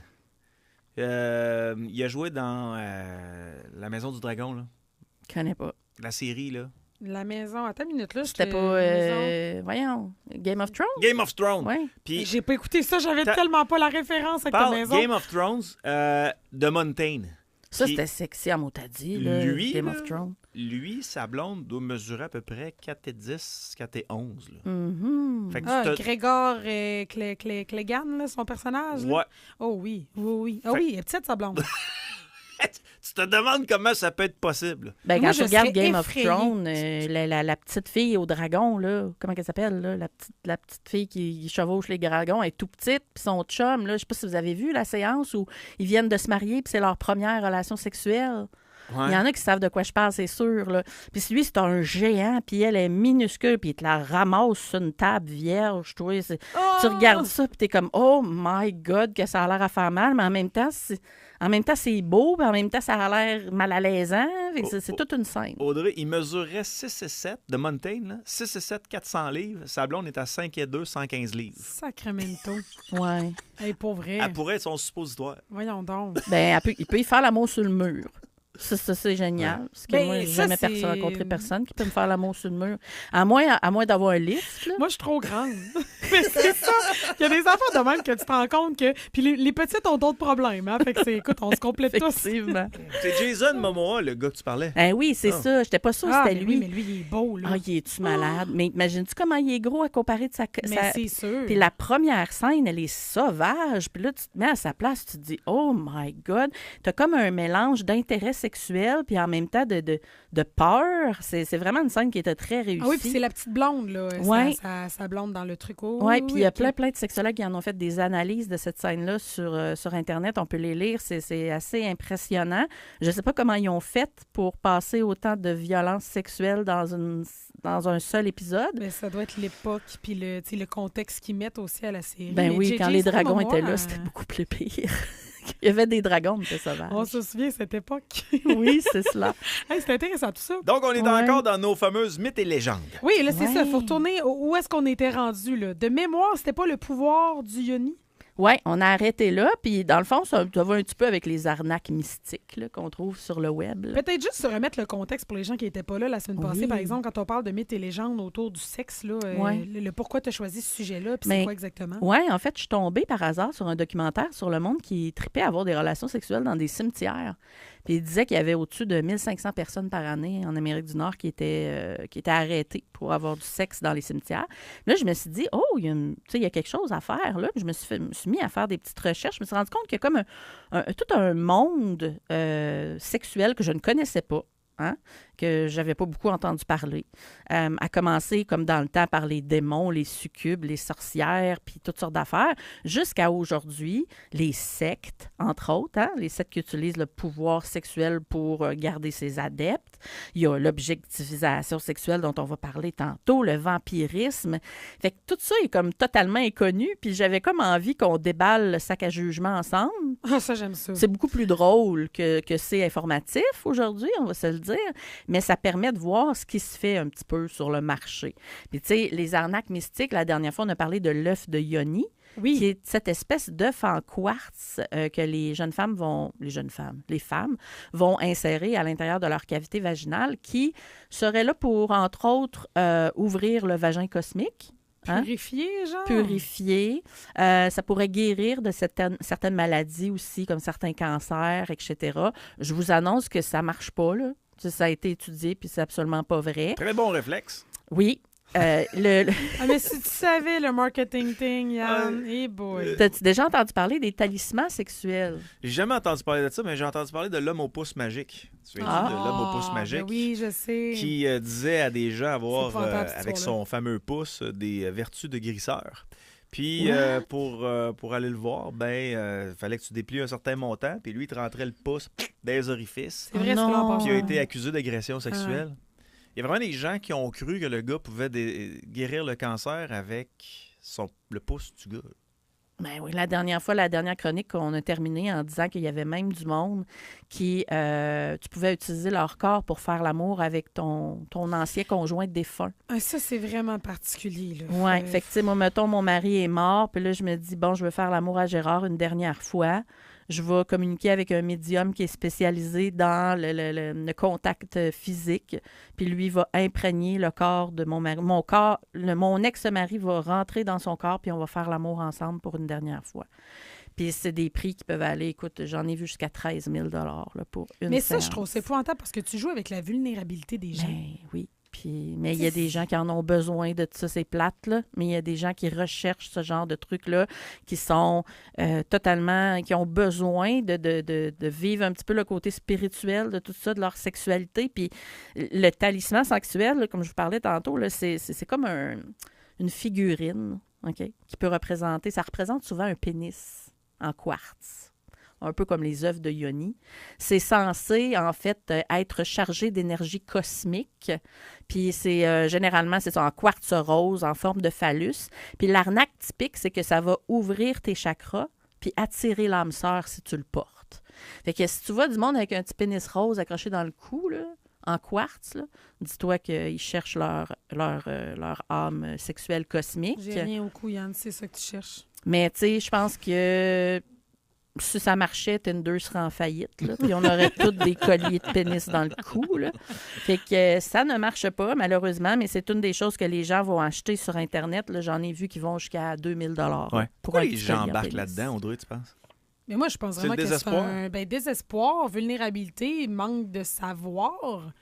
[SPEAKER 1] Il a joué dans La Maison du Dragon, là.
[SPEAKER 2] Je connais pas.
[SPEAKER 1] La série, là.
[SPEAKER 3] La maison, attends une minute, là.
[SPEAKER 2] C'était pas, voyons, Game of Thrones?
[SPEAKER 1] Game of Thrones.
[SPEAKER 2] Oui.
[SPEAKER 1] Puis,
[SPEAKER 3] j'ai pas écouté ça, j'avais tellement pas la référence avec ta maison.
[SPEAKER 1] Game of Thrones, The Mountain.
[SPEAKER 2] Ça, c'était sexy à motadi, là, Game of Thrones.
[SPEAKER 1] Lui, sa blonde doit mesurer à peu près 4,10, 4,11. Là.
[SPEAKER 2] Mm-hmm.
[SPEAKER 1] Fait que
[SPEAKER 3] Grégor Clegane, là, son personnage. Là.
[SPEAKER 1] Ouais.
[SPEAKER 3] Oh oui, oui. Oh oui, elle est petite, sa blonde.
[SPEAKER 1] Tu te demandes comment ça peut être possible.
[SPEAKER 2] Ben, quand tu regardes Game of Thrones, la petite fille au dragon, là, comment elle s'appelle, là, la petite fille qui chevauche les dragons, elle est tout petite, puis son chum, là, je sais pas si vous avez vu la séance où ils viennent de se marier, puis c'est leur première relation sexuelle. Ouais. Il y en a qui savent de quoi je parle, c'est sûr. Là. Puis lui, c'est un géant, puis elle est minuscule, puis il te la ramasse sur une table vierge. Tu regardes ça, puis t'es comme « Oh my God, que ça a l'air à faire mal », mais en même temps, c'est beau, puis en même temps, ça a l'air mal à l'aisant. C'est toute une scène.
[SPEAKER 1] Audrey, il mesurait 6,7 de Mountain, là. 6,7, 400 livres. Sa blonde est à 5,2, 115 livres.
[SPEAKER 3] Sacramento.
[SPEAKER 2] Ouais.
[SPEAKER 3] Hey, pour vrai.
[SPEAKER 1] Elle pourrait être son suppositoire.
[SPEAKER 3] Voyons donc.
[SPEAKER 2] Ben, il peut y faire l'amour sur le mur. Ça, c'est génial. Ouais. Parce que moi, j'ai jamais rencontré personne qui peut me faire l'amour sur le mur. À moins d'avoir un lift. Là.
[SPEAKER 3] Moi, je suis trop grande. Mais c'est ça. Il y a des enfants de même que tu te rends compte que... Puis les petites ont d'autres problèmes. Hein? Fait que écoute, on se complète tous.
[SPEAKER 2] Effectivement.
[SPEAKER 1] C'est Jason Momoa, le gars que tu parlais.
[SPEAKER 2] Oui, c'est ça. J'étais pas sûre que c'était lui.
[SPEAKER 3] Oui, mais lui, il est beau. Là.
[SPEAKER 2] Il est-tu malade? Mais imagines-tu comment il est gros à comparer de sa...
[SPEAKER 3] Mais c'est sûr.
[SPEAKER 2] Puis la première scène, elle est sauvage. Puis là, tu te mets à sa place, tu te dis, oh my God. T'as comme un mélange d'intérêt sexuel puis en même temps de peur. C'est vraiment une scène qui était très réussie.
[SPEAKER 3] Ah oui, puis c'est la petite blonde, là.
[SPEAKER 2] Ouais.
[SPEAKER 3] Sa blonde dans le truc.
[SPEAKER 2] Oui, puis il y a plein de sexologues qui en ont fait des analyses de cette scène-là sur Internet. On peut les lire. C'est assez impressionnant. Je ne sais pas comment ils ont fait pour passer autant de violences sexuelles dans un seul épisode.
[SPEAKER 3] Mais ça doit être l'époque puis le contexte qu'ils mettent aussi à la série.
[SPEAKER 2] Ben oui, quand les dragons étaient là, c'était beaucoup plus pire. Il y avait des dragons, mais c'était sauvage.
[SPEAKER 3] On se souvient de cette époque.
[SPEAKER 2] Oui, c'est cela.
[SPEAKER 3] Hey, c'est intéressant tout ça.
[SPEAKER 1] Donc, on est encore dans nos fameuses mythes et légendes.
[SPEAKER 3] Oui, là, c'est ça. Il faut retourner où est-ce qu'on était rendu, là. De mémoire, c'était pas le pouvoir du yoni?
[SPEAKER 2] Oui, on a arrêté là. Puis, dans le fond, ça va un petit peu avec les arnaques mystiques là, qu'on trouve sur le web. Là.
[SPEAKER 3] Peut-être juste se remettre le contexte pour les gens qui n'étaient pas là la semaine passée. Par exemple, quand on parle de mythes et légendes autour du sexe, là, le pourquoi tu as choisi ce sujet-là, puis c'est quoi exactement?
[SPEAKER 2] Oui, en fait, je suis tombée par hasard sur un documentaire sur le monde qui tripait à avoir des relations sexuelles dans des cimetières. Puis il disait qu'il y avait au-dessus de 1500 personnes par année en Amérique du Nord qui étaient arrêtées pour avoir du sexe dans les cimetières. Là, je me suis dit, il y a quelque chose à faire. Là. Puis je me suis mis à faire des petites recherches. Je me suis rendu compte qu'il y a comme tout un monde sexuel que je ne connaissais pas. Hein, que j'avais pas beaucoup entendu parler. À commencer, comme dans le temps, par les démons, les succubes, les sorcières, puis toutes sortes d'affaires, jusqu'à aujourd'hui, les sectes, entre autres, hein, les sectes qui utilisent le pouvoir sexuel pour garder ses adeptes. Il y a l'objectivisation sexuelle dont on va parler tantôt, le vampirisme. Fait que tout ça est comme totalement inconnu, puis j'avais comme envie qu'on déballe le sac à jugement ensemble.
[SPEAKER 3] Ah, ça, j'aime ça.
[SPEAKER 2] C'est beaucoup plus drôle que c'est informatif aujourd'hui, on va se le dire. Mais ça permet de voir ce qui se fait un petit peu sur le marché. Puis, tu sais, les arnaques mystiques, la dernière fois, on a parlé de l'œuf de Yoni, qui est cette espèce d'œuf en quartz que les femmes vont insérer à l'intérieur de leur cavité vaginale, qui serait là pour, entre autres, ouvrir le vagin cosmique.
[SPEAKER 3] Hein? Purifier, genre?
[SPEAKER 2] Purifier. Ça pourrait guérir de certaines maladies aussi, comme certains cancers, etc. Je vous annonce que ça ne marche pas, là. Ça a été étudié, puis c'est absolument pas vrai.
[SPEAKER 1] Très bon réflexe.
[SPEAKER 2] Oui.
[SPEAKER 3] Ah, mais si tu savais le marketing thing, Yann, hey boy.
[SPEAKER 2] T'as-tu déjà entendu parler des talismans sexuels?
[SPEAKER 1] J'ai jamais entendu parler de ça, mais j'ai entendu parler de l'homme au pouce magique. Tu viens de l'homme au pouce magique?
[SPEAKER 3] Ben oui, je sais.
[SPEAKER 1] Qui disait à des gens avoir, avec son fameux pouce, des vertus de guérisseur. Puis, pour aller le voir, fallait que tu déplies un certain montant, puis lui, il te rentrait le pouce dans les orifices.
[SPEAKER 3] C'est vrai, ça.
[SPEAKER 1] Puis il a été accusé d'agression sexuelle. Il y a vraiment des gens qui ont cru que le gars pouvait guérir le cancer avec le pouce du gars.
[SPEAKER 2] Ben oui, la dernière chronique, on a terminé en disant qu'il y avait même du monde qui, tu pouvais utiliser leur corps pour faire l'amour avec ton ancien conjoint défunt.
[SPEAKER 3] Ah, ça, c'est vraiment particulier.
[SPEAKER 2] Oui, fait que, tu sais, moi, mettons, mon mari est mort, puis là, je me dis, bon, je veux faire l'amour à Gérard une dernière fois. Je vais communiquer avec un médium qui est spécialisé dans le contact physique. Puis lui va imprégner le corps de mon mari. Mon ex-mari va rentrer dans son corps, puis on va faire l'amour ensemble pour une dernière fois. Puis c'est des prix qui peuvent aller, écoute, j'en ai vu jusqu'à 13 000 là, pour une
[SPEAKER 3] Mais
[SPEAKER 2] séance.
[SPEAKER 3] ça, je trouve, c'est épouvantable parce que tu joues avec la vulnérabilité des gens.
[SPEAKER 2] Ben, oui. Mais il y a des gens qui en ont besoin de ça, c'est plate, là. Mais il y a des gens qui recherchent ce genre de trucs-là, qui sont qui ont besoin de vivre un petit peu le côté spirituel de tout ça, de leur sexualité. Puis le talisman sexuel, là, comme je vous parlais tantôt, là, c'est comme une figurine, OK, qui peut représenter, ça représente souvent un pénis en quartz. Un peu comme les œuvres de Yoni. C'est censé, en fait, être chargé d'énergie cosmique. Puis c'est généralement, c'est ça, en quartz rose, en forme de phallus. Puis l'arnaque typique, c'est que ça va ouvrir tes chakras puis attirer l'âme sœur si tu le portes. Fait que si tu vois du monde avec un petit pénis rose accroché dans le cou, là, en quartz, là, dis-toi qu'ils cherchent leur âme sexuelle cosmique.
[SPEAKER 3] J'ai rien au cou, Yann, c'est ça que tu cherches.
[SPEAKER 2] Mais tu sais, je pense que si ça marchait, Tinder serait en faillite. Là, puis on aurait tous des colliers de pénis dans le cou. Là. Fait que ça ne marche pas, malheureusement, mais c'est une des choses que les gens vont acheter sur Internet. Là, j'en ai vu qui vont jusqu'à 2000 $.
[SPEAKER 1] Ouais. Pourquoi les gens embarquent là-dedans, Audrey, tu penses?
[SPEAKER 3] Mais moi, je pense vraiment que c'est un désespoir, vulnérabilité, manque de savoir.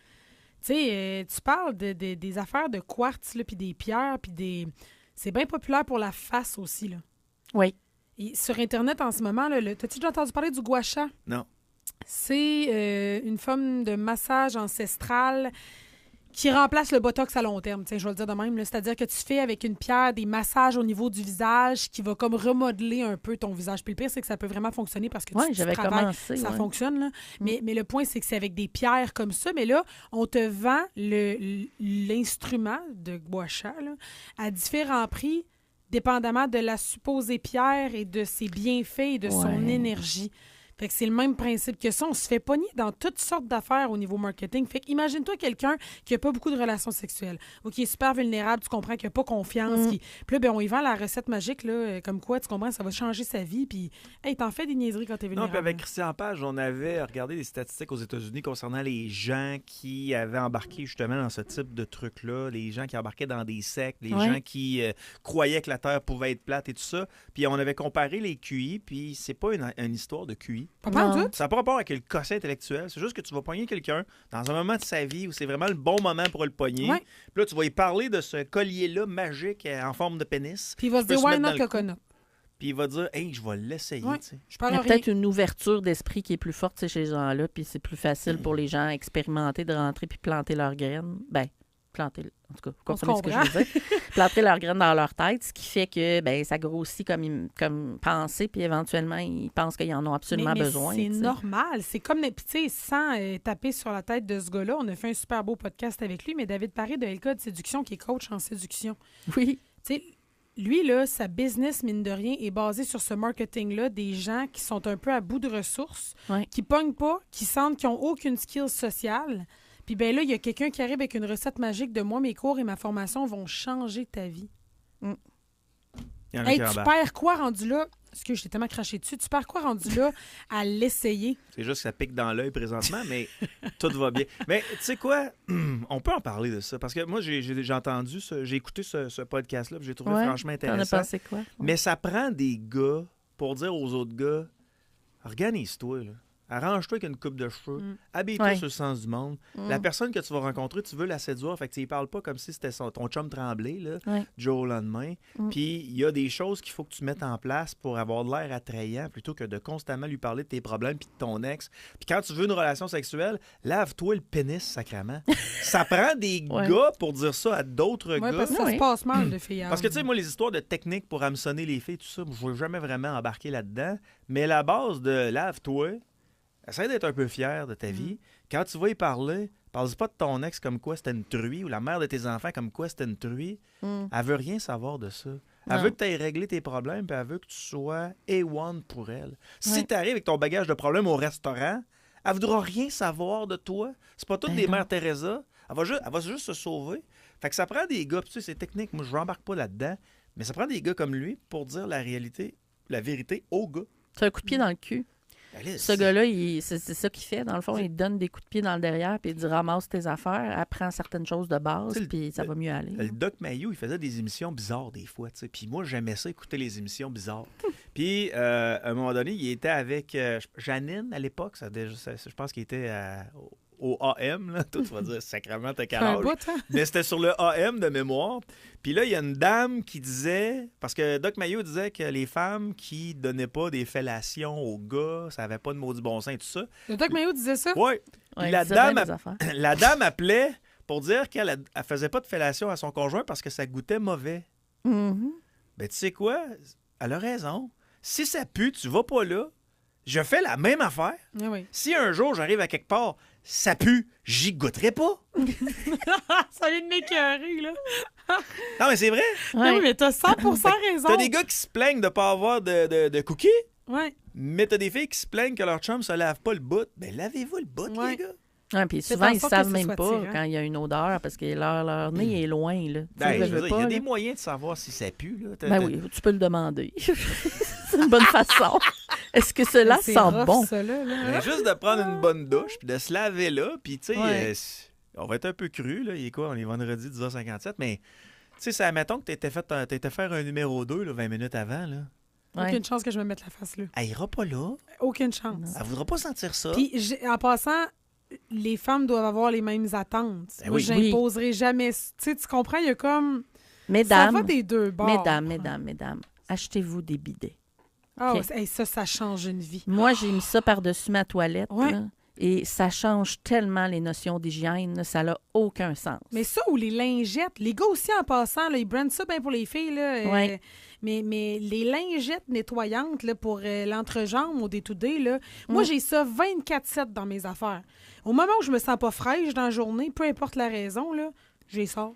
[SPEAKER 3] Tu sais, tu parles des affaires de quartz, puis des pierres, puis des... C'est bien populaire pour la face aussi, là.
[SPEAKER 2] Oui.
[SPEAKER 3] Et sur Internet, en ce moment, t'as-tu déjà entendu parler du gua sha?
[SPEAKER 1] Non.
[SPEAKER 3] C'est une forme de massage ancestral qui remplace le botox à long terme. Tiens, je vais le dire de même. C'est-à-dire que tu fais avec une pierre des massages au niveau du visage qui va comme remodeler un peu ton visage. Puis le pire, c'est que ça peut vraiment fonctionner parce que tu travailles, ça fonctionne. Là. Mais le point, c'est que c'est avec des pierres comme ça. Mais là, on te vend l'instrument de gua sha à différents prix, dépendamment de la supposée pierre et de ses bienfaits et de son énergie. Fait que c'est le même principe que ça. On se fait pogner dans toutes sortes d'affaires au niveau marketing. Fait qu'imagine-toi quelqu'un qui n'a pas beaucoup de relations sexuelles ou qui est super vulnérable, tu comprends, qui n'a pas confiance. Puis là, ben, on y vend la recette magique, là, comme quoi, tu comprends, ça va changer sa vie. Puis, hey, t'en fais des niaiseries quand t'es vulnérable.
[SPEAKER 1] Non, puis avec Christian Page, on avait regardé des statistiques aux États-Unis concernant les gens qui avaient embarqué justement dans ce type de truc-là, les gens qui embarquaient dans des sectes, les gens qui croyaient que la Terre pouvait être plate et tout ça. Puis on avait comparé les QI, puis c'est pas une histoire de QI.
[SPEAKER 3] Pas tout.
[SPEAKER 1] Ça n'a pas rapport avec le quotient intellectuel. C'est juste que tu vas pogner quelqu'un dans un moment de sa vie où c'est vraiment le bon moment pour le pogner. Ouais. Puis là, tu vas y parler de ce collier-là magique en forme de pénis.
[SPEAKER 3] Puis il va se dire, why not coconut?
[SPEAKER 1] Puis il va dire, hey, je vais l'essayer.
[SPEAKER 2] Ouais. Il y a peut-être une ouverture d'esprit qui est plus forte chez ces gens-là, puis c'est plus facile pour les gens à expérimenter de rentrer puis planter leurs graines. Ben, planter, en tout cas, vous comprenez ce que je veux dire? Planter leurs graines dans leur tête, ce qui fait que ben, ça grossit comme pensée, puis éventuellement, ils pensent qu'ils en ont absolument besoin.
[SPEAKER 3] C'est normal. C'est comme, tu sais, sans taper sur la tête de ce gars-là, on a fait un super beau podcast avec lui, mais David Paré de LK de Séduction, qui est coach en séduction.
[SPEAKER 2] Oui.
[SPEAKER 3] Tu sais, lui, là, sa business, mine de rien, est basée sur ce marketing-là, des gens qui sont un peu à bout de ressources, qui pognent pas, qui sentent qu'ils n'ont aucune skill sociale. Puis bien là, il y a quelqu'un qui arrive avec une recette magique de moi, mes cours et ma formation vont changer ta vie. Hey, tu perds quoi rendu là? Excuse, je t'ai tellement craché dessus. Tu perds quoi rendu là à l'essayer?
[SPEAKER 1] C'est juste que ça pique dans l'œil présentement, mais tout va bien. Mais tu sais quoi? On peut en parler de ça. Parce que moi, j'ai entendu ça, j'ai écouté ce podcast-là, j'ai trouvé franchement intéressant.
[SPEAKER 2] T'en as pensé quoi?
[SPEAKER 1] Mais ça prend des gars pour dire aux autres gars, organise-toi, là. Arrange-toi avec une coupe de cheveux. Habille-toi sur le sens du monde. La personne que tu vas rencontrer, tu veux la séduire. Fait que tu y parles pas comme si c'était ton chum Tremblay, là, Joe au lendemain. Puis il y a des choses qu'il faut que tu mettes en place pour avoir de l'air attrayant plutôt que de constamment lui parler de tes problèmes puis de ton ex. Puis quand tu veux une relation sexuelle, lave-toi le pénis, sacrément. Ça prend des gars pour dire ça à d'autres gars.
[SPEAKER 3] Parce que ça se passe mal de filles.
[SPEAKER 1] Parce que tu sais, moi, les histoires de techniques pour hameçonner les filles, tout ça, je ne veux jamais vraiment embarquer là-dedans. Mais la base de lave-toi, essaie d'être un peu fier de ta vie. Quand tu vas y parler, parle pas de ton ex comme quoi c'était une truie ou la mère de tes enfants comme quoi c'était une truie. Elle veut rien savoir de ça. Elle veut que tu ailles régler tes problèmes, puis elle veut que tu sois A1 pour elle. Si tu arrives avec ton bagage de problèmes au restaurant, elle ne voudra rien savoir de toi. C'est pas toutes des mères Teresa. Elle va juste se sauver. Fait que ça prend des gars, tu sais, c'est technique. Moi, je n'embarque pas là-dedans. Mais ça prend des gars comme lui pour dire la vérité aux gars.
[SPEAKER 2] C'est un coup de pied dans le cul. Ce gars-là, c'est ça qu'il fait. Dans le fond, il donne des coups de pied dans le derrière, puis il dit ramasse tes affaires, apprends certaines choses de base, puis ça va mieux aller.
[SPEAKER 1] Le Doc Mayou, il faisait des émissions bizarres des fois. Puis moi, j'aimais ça, écouter les émissions bizarres. Puis, à un moment donné, il était avec Janine à l'époque. Je pense qu'il était au AM. Là. Toi, tu vas dire sacrément, t'as quel âge. Mais c'était sur le AM de mémoire. Puis là, il y a une dame qui disait, parce que Doc Mayou disait que les femmes qui donnaient pas des fellations aux gars, ça avait pas de maudit bon sens et tout ça.
[SPEAKER 3] Le Doc Mayou disait ça?
[SPEAKER 1] Oui. Puis la dame appelait pour dire qu'elle ne faisait pas de fellation à son conjoint parce que ça goûtait mauvais.
[SPEAKER 2] Mm-hmm.
[SPEAKER 1] Ben, tu sais quoi? Elle a raison. Si ça pue, tu vas pas là. Je fais la même affaire.
[SPEAKER 3] Ah oui.
[SPEAKER 1] Si un jour j'arrive à quelque part, ça pue, j'y goûterai pas.
[SPEAKER 3] Ça vient de m'écœurer, là.
[SPEAKER 1] Non, mais c'est vrai.
[SPEAKER 3] Ouais. Oui, mais t'as 100% raison.
[SPEAKER 1] T'as des gars qui se plaignent de pas avoir de cookies.
[SPEAKER 3] Ouais.
[SPEAKER 1] Mais t'as des filles qui se plaignent que leur chum se lave pas le bout. Ben, lavez-vous le bout, les gars.
[SPEAKER 2] Ouais, puis souvent, ils ne savent même pas quand il y a une odeur parce que leur nez est loin. Là.
[SPEAKER 1] Ben, il y a des moyens de savoir si ça pue. Là.
[SPEAKER 2] Ben oui, tu peux le demander. C'est une bonne façon. Est-ce que cela sent bon?
[SPEAKER 1] Ben, juste de prendre une bonne douche puis de se laver là. Puis, tu sais, on va être un peu cru. Là. Il est quoi? On est vendredi 10h57. Mais, tu sais, admettons que tu étais faire un numéro 2 là, 20 minutes avant. Là.
[SPEAKER 3] Aucune chance que je me mette la face là.
[SPEAKER 1] Elle ira pas là.
[SPEAKER 3] Aucune chance.
[SPEAKER 1] Elle voudra pas sentir ça.
[SPEAKER 3] Puis, en passant, les femmes doivent avoir les mêmes attentes.
[SPEAKER 1] Ben
[SPEAKER 3] Moi, j'imposerai jamais. Tu sais, tu comprends, il y a comme...
[SPEAKER 2] Mesdames,
[SPEAKER 3] ça va des deux bords.
[SPEAKER 2] Mesdames, achetez-vous des bidets.
[SPEAKER 3] Ah, okay. Ça change une vie.
[SPEAKER 2] Moi, j'ai mis ça par-dessus ma toilette. Là, et ça change tellement les notions d'hygiène. Là, ça n'a aucun sens.
[SPEAKER 3] Mais ça ou les lingettes. Les gars aussi, en passant, là, ils brandent ça bien pour les filles. Là, mais les lingettes nettoyantes là, pour l'entrejambe au day-to-day, là, moi, j'ai ça 24/7 dans mes affaires. Au moment où je me sens pas fraîche dans la journée, peu importe la raison, là, j'y sors.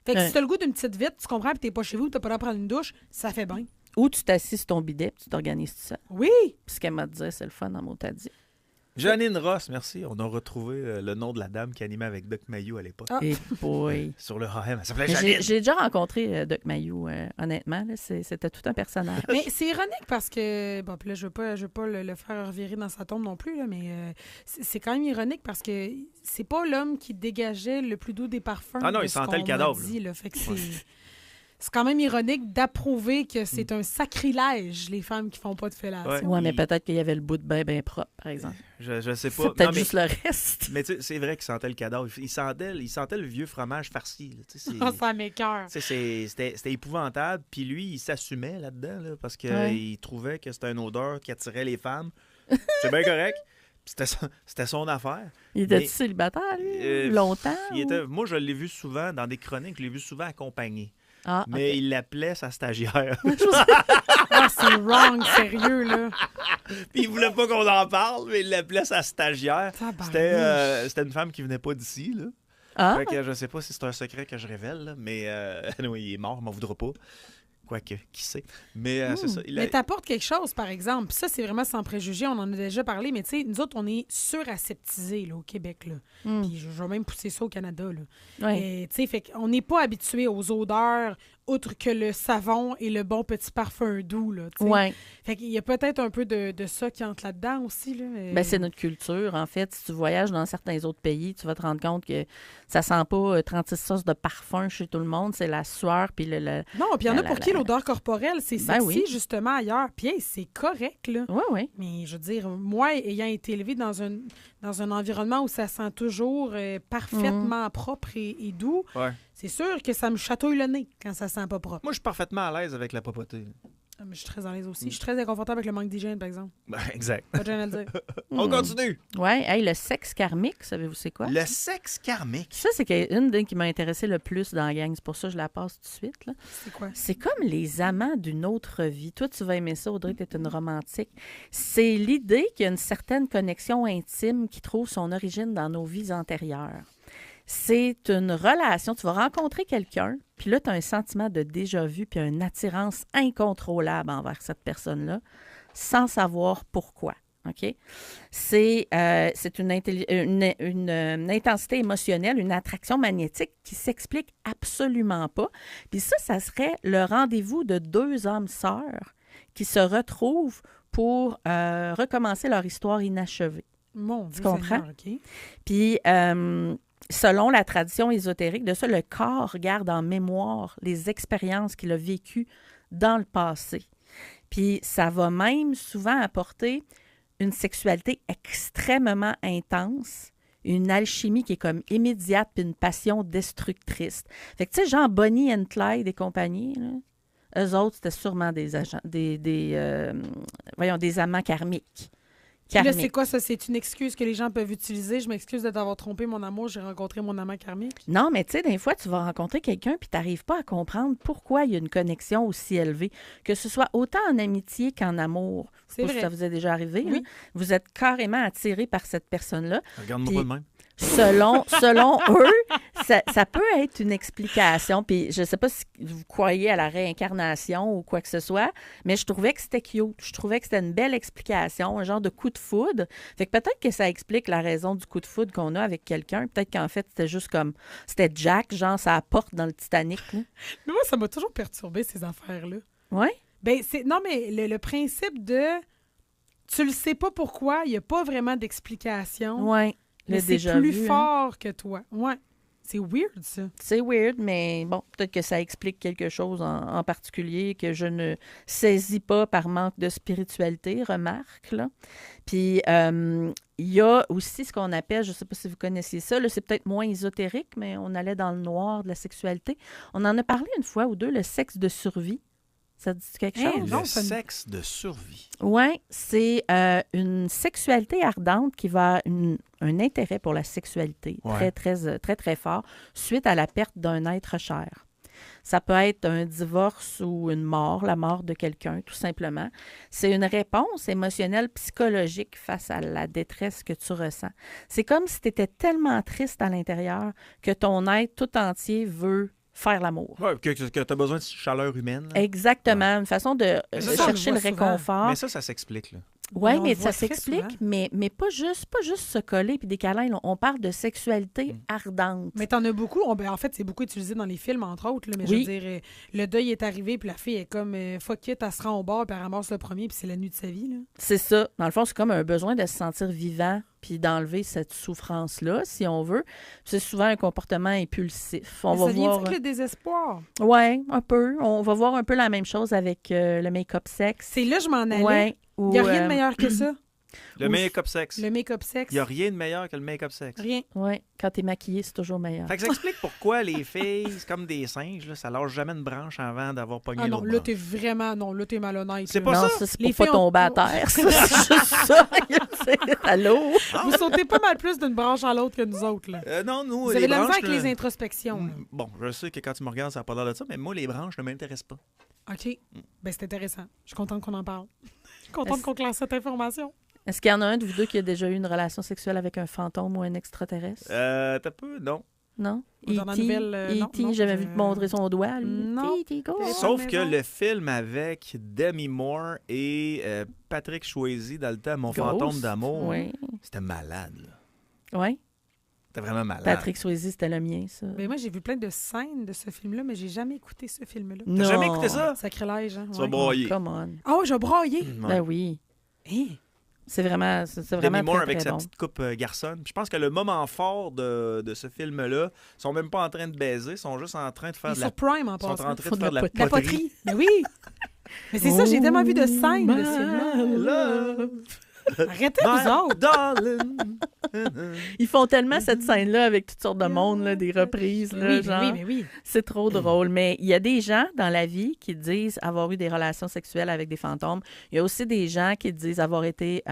[SPEAKER 3] Fait que si t'as le goût d'une petite vite, tu comprends, puis t'es pas chez vous, t'as pas le droit de prendre une douche, ça fait bien.
[SPEAKER 2] Ou tu t'assis sur ton bidet, puis tu t'organises tout ça.
[SPEAKER 3] Oui!
[SPEAKER 2] Puis ce qu'elle m'a dit, c'est le fun dans mon t'as dit.
[SPEAKER 1] Janine Ross, merci. On a retrouvé le nom de la dame qui animait avec Doc Mayou à l'époque.
[SPEAKER 2] Et boy.
[SPEAKER 1] Sur le AM, elle s'appelait Janine.
[SPEAKER 2] J'ai déjà rencontré Doc Mayou, honnêtement. Là, c'était tout un personnage.
[SPEAKER 3] Mais c'est ironique parce que... Bon, puis là, je veux pas le faire revirer dans sa tombe non plus, là, mais c'est quand même ironique parce que c'est pas l'homme qui dégageait le plus doux des parfums.
[SPEAKER 1] Ah non, il sentait le cadavre.
[SPEAKER 3] Fait que c'est quand même ironique d'approuver que c'est un sacrilège, les femmes qui font pas de fellation.
[SPEAKER 2] Oui, mais peut-être qu'il y avait le bout de bain propre, par exemple.
[SPEAKER 1] Je sais pas.
[SPEAKER 2] C'est peut-être juste le reste.
[SPEAKER 1] Mais c'est vrai qu'il sentait le cadavre. Il sentait le vieux fromage farci.
[SPEAKER 3] Ça m'écoeure.
[SPEAKER 1] C'était épouvantable. Puis lui, il s'assumait là-dedans là, parce qu'il trouvait que c'était une odeur qui attirait les femmes. C'est bien correct. C'était son affaire.
[SPEAKER 2] Il était célibataire, lui, longtemps?
[SPEAKER 1] Moi, je l'ai vu souvent dans des chroniques. Je l'ai vu souvent accompagné.
[SPEAKER 2] Ah,
[SPEAKER 1] mais il l'appelait sa stagiaire.
[SPEAKER 3] C'est wrong, sérieux, là.
[SPEAKER 1] Puis il voulait pas qu'on en parle, mais il l'appelait sa stagiaire. C'était une femme qui venait pas d'ici, là.
[SPEAKER 2] Ah.
[SPEAKER 1] Fait que je sais pas si c'est un secret que je révèle, là, mais il est mort, il m'en voudra pas. Quoique, qui sait. Mais c'est ça.
[SPEAKER 3] Mais t'apportes quelque chose, par exemple. Puis ça, c'est vraiment sans préjugés. On en a déjà parlé. Mais tu sais, nous autres, on est suraseptisés là, au Québec. Là. Puis je vais même pousser ça au Canada. Là. Tu sais, fait qu'on n'est pas habitué aux odeurs outre que le savon et le bon petit parfum doux. Là, fait qu'il y a peut-être un peu de ça qui entre là-dedans aussi. Là.
[SPEAKER 2] Ben, c'est notre culture. En fait, si tu voyages dans certains autres pays, tu vas te rendre compte que ça sent pas 36 sauces de parfum chez tout le monde. C'est la sueur. Puis
[SPEAKER 3] non, puis il y en a pour qui l'odeur corporelle, c'est sexy justement ailleurs. Puis c'est correct. Là.
[SPEAKER 2] Oui.
[SPEAKER 3] Mais je veux dire, moi, ayant été élevée dans un environnement où ça sent toujours parfaitement propre et doux, c'est sûr que ça me chatouille le nez quand ça sent pas propre.
[SPEAKER 1] Moi, je suis parfaitement à l'aise avec la papauté.
[SPEAKER 3] Mais je suis très à l'aise aussi. Je suis très inconfortable avec le manque d'hygiène, par exemple.
[SPEAKER 1] Ben, exact.
[SPEAKER 3] Pas de gêne à le dire.
[SPEAKER 1] On continue.
[SPEAKER 2] Oui, le sexe karmique, savez-vous c'est quoi?
[SPEAKER 1] Le sexe karmique.
[SPEAKER 2] Ça, c'est une des qui m'a intéressé le plus dans la gang. C'est pour ça que je la passe tout de suite. Là.
[SPEAKER 3] C'est quoi?
[SPEAKER 2] C'est comme les amants d'une autre vie. Toi, tu vas aimer ça, Audrey, tu es une romantique. C'est l'idée qu'il y a une certaine connexion intime qui trouve son origine dans nos vies antérieures. C'est une relation. Tu vas rencontrer quelqu'un, Puis là, tu as un sentiment de déjà-vu puis une attirance incontrôlable envers cette personne-là, sans savoir pourquoi. OK? C'est une intensité émotionnelle, une attraction magnétique qui s'explique absolument pas. Puis ça serait le rendez-vous de deux âmes sœurs qui se retrouvent pour recommencer leur histoire inachevée.
[SPEAKER 3] Mon
[SPEAKER 2] tu
[SPEAKER 3] Dieu
[SPEAKER 2] comprends?
[SPEAKER 3] Seigneur, OK.
[SPEAKER 2] Puis, selon la tradition ésotérique de ça, le corps garde en mémoire les expériences qu'il a vécues dans le passé. Puis, ça va même souvent apporter une sexualité extrêmement intense, une alchimie qui est comme immédiate, puis une passion destructrice. Fait que, tu sais, genre Bonnie and Clyde et compagnie, là, eux autres, c'était sûrement des agents, des amants karmiques.
[SPEAKER 3] Là, c'est quoi ça? C'est une excuse que les gens peuvent utiliser. Je m'excuse de t'avoir trompé, mon amour. J'ai rencontré mon amant karmique.
[SPEAKER 2] Non, mais tu sais, des fois, tu vas rencontrer quelqu'un puis tu n'arrives pas à comprendre pourquoi il y a une connexion aussi élevée, que ce soit autant en amitié qu'en amour.
[SPEAKER 3] C'est vrai.
[SPEAKER 2] Ça vous est déjà arrivé.
[SPEAKER 3] Oui.
[SPEAKER 2] Hein? Vous êtes carrément attiré par cette personne-là.
[SPEAKER 1] Regarde-moi pas de même.
[SPEAKER 2] Selon eux, ça peut être une explication. Puis je ne sais pas si vous croyez à la réincarnation ou quoi que ce soit, mais je trouvais que c'était cute. Je trouvais que c'était une belle explication, un genre de coup de foudre. Fait que peut-être que ça explique la raison du coup de foudre qu'on a avec quelqu'un. Peut-être qu'en fait, c'était juste comme... C'était Jack, genre, ça apporte dans le Titanic. Là.
[SPEAKER 3] Mais moi, ça m'a toujours perturbé, ces affaires-là.
[SPEAKER 2] Oui?
[SPEAKER 3] Ben, non, mais le principe de... Tu le sais pas pourquoi, il n'y a pas vraiment d'explication.
[SPEAKER 2] Oui.
[SPEAKER 3] Mais c'est plus fort que toi. Ouais. C'est weird, ça.
[SPEAKER 2] C'est weird, mais bon, peut-être que ça explique quelque chose en particulier que je ne saisis pas par manque de spiritualité, remarque, là. Puis, il y a aussi ce qu'on appelle, je ne sais pas si vous connaissiez ça, là, c'est peut-être moins ésotérique, mais on allait dans le noir de la sexualité. On en a parlé une fois ou deux, le sexe de survie. Ça dit quelque chose?
[SPEAKER 1] Le sexe de survie.
[SPEAKER 2] Oui, c'est une sexualité ardente qui va un intérêt pour la sexualité très fort suite à la perte d'un être cher. Ça peut être un divorce ou une mort, la mort de quelqu'un, tout simplement. C'est une réponse émotionnelle, psychologique face à la détresse que tu ressens. C'est comme si tu étais tellement triste à l'intérieur que ton être tout entier veut faire l'amour.
[SPEAKER 1] Oui, que tu as besoin de chaleur humaine. Là.
[SPEAKER 2] Exactement. Une façon de chercher le réconfort.
[SPEAKER 1] Mais ça s'explique, là.
[SPEAKER 2] Oui, mais ça s'explique, mais pas juste se coller puis des câlins. Là. On parle de sexualité ardente.
[SPEAKER 3] Mais t'en as beaucoup. En fait, c'est beaucoup utilisé dans les films, entre autres. Là, mais je veux dire, le deuil est arrivé, puis la fille est comme fuck it, elle se rend au bord, puis elle ramasse le premier, puis c'est la nuit de sa vie. Là.
[SPEAKER 2] C'est ça. Dans le fond, c'est comme un besoin de se sentir vivant puis d'enlever cette souffrance-là, si on veut. C'est souvent un comportement impulsif.
[SPEAKER 3] Ça vient avec le désespoir.
[SPEAKER 2] Oui, un peu. On va voir un peu la même chose avec le make-up sexe.
[SPEAKER 3] C'est là que je m'en allais.
[SPEAKER 2] Ouais.
[SPEAKER 3] Il n'y a rien de meilleur que ça.
[SPEAKER 1] Le make-up sexe.
[SPEAKER 3] Le make-up sexe.
[SPEAKER 1] Il n'y a rien de meilleur que le make-up sexe.
[SPEAKER 3] Rien.
[SPEAKER 2] Oui, quand t'es maquillée, c'est toujours meilleur.
[SPEAKER 1] Fait que ça explique pourquoi les filles, c'est comme des singes, là, ça lâche jamais une branche avant d'avoir pogné l'autre branche.
[SPEAKER 3] Là, t'es vraiment... Non, là, t'es malhonnête.
[SPEAKER 1] C'est pas ça?
[SPEAKER 2] C'est pour pas tomber à terre. C'est juste ça. Allô?
[SPEAKER 3] Vous sautez pas mal plus d'une branche à l'autre que nous autres, là.
[SPEAKER 1] Non, nous,
[SPEAKER 3] vous avez de la misère avec les introspections.
[SPEAKER 1] Bon, je sais que quand tu me regardes, ça n'a pas l'air de ça, mais moi, les branches ne m'intéressent pas.
[SPEAKER 3] OK. Ben, c'est intéressant. Je suis contente qu'on en parle. Je suis contente qu'on classe cette information.
[SPEAKER 2] Est-ce qu'il y en a un de vous deux qui a déjà eu une relation sexuelle avec un fantôme ou un extraterrestre?
[SPEAKER 1] T'as peu, non.
[SPEAKER 2] Non?
[SPEAKER 3] Dans la nouvelle,
[SPEAKER 2] E.T., j'avais vu te montrer son doigt.
[SPEAKER 3] Non.
[SPEAKER 1] Sauf que le film avec Demi Moore et Patrick Swayze dans le temps, Mon fantôme d'amour, c'était malade.
[SPEAKER 2] Oui.
[SPEAKER 1] C'était vraiment malade.
[SPEAKER 2] Patrick Swayze, c'était le mien, ça.
[SPEAKER 3] Mais moi, j'ai vu plein de scènes de ce film-là, mais j'ai jamais écouté ce film-là.
[SPEAKER 1] T'as jamais écouté ça?
[SPEAKER 3] Sacrilège, hein?
[SPEAKER 1] Tu vas broyer.
[SPEAKER 2] Come on.
[SPEAKER 3] Ah oui, j'ai broyé?
[SPEAKER 2] Ben oui.
[SPEAKER 3] Hey.
[SPEAKER 2] C'est vraiment
[SPEAKER 1] Demi Moore
[SPEAKER 2] très,
[SPEAKER 1] avec
[SPEAKER 2] très
[SPEAKER 1] sa
[SPEAKER 2] bon.
[SPEAKER 1] petite coupe garçonne. Puis je pense que le moment fort de ce film-là, ils sont même pas en train de baiser, ils sont juste en train de faire
[SPEAKER 3] de la... Prime, en passant.
[SPEAKER 1] Ils sont en train de faire de la
[SPEAKER 3] poterie. Mais oui! Mais c'est ça, j'ai tellement vu de scènes de ce film-là. Arrêtez, vous autres!
[SPEAKER 2] Ils font tellement cette scène-là avec toutes sortes de monde, là, des reprises. Là, genre.
[SPEAKER 3] Oui.
[SPEAKER 2] C'est trop drôle. Mais il y a des gens dans la vie qui disent avoir eu des relations sexuelles avec des fantômes. Il y a aussi des gens qui disent avoir été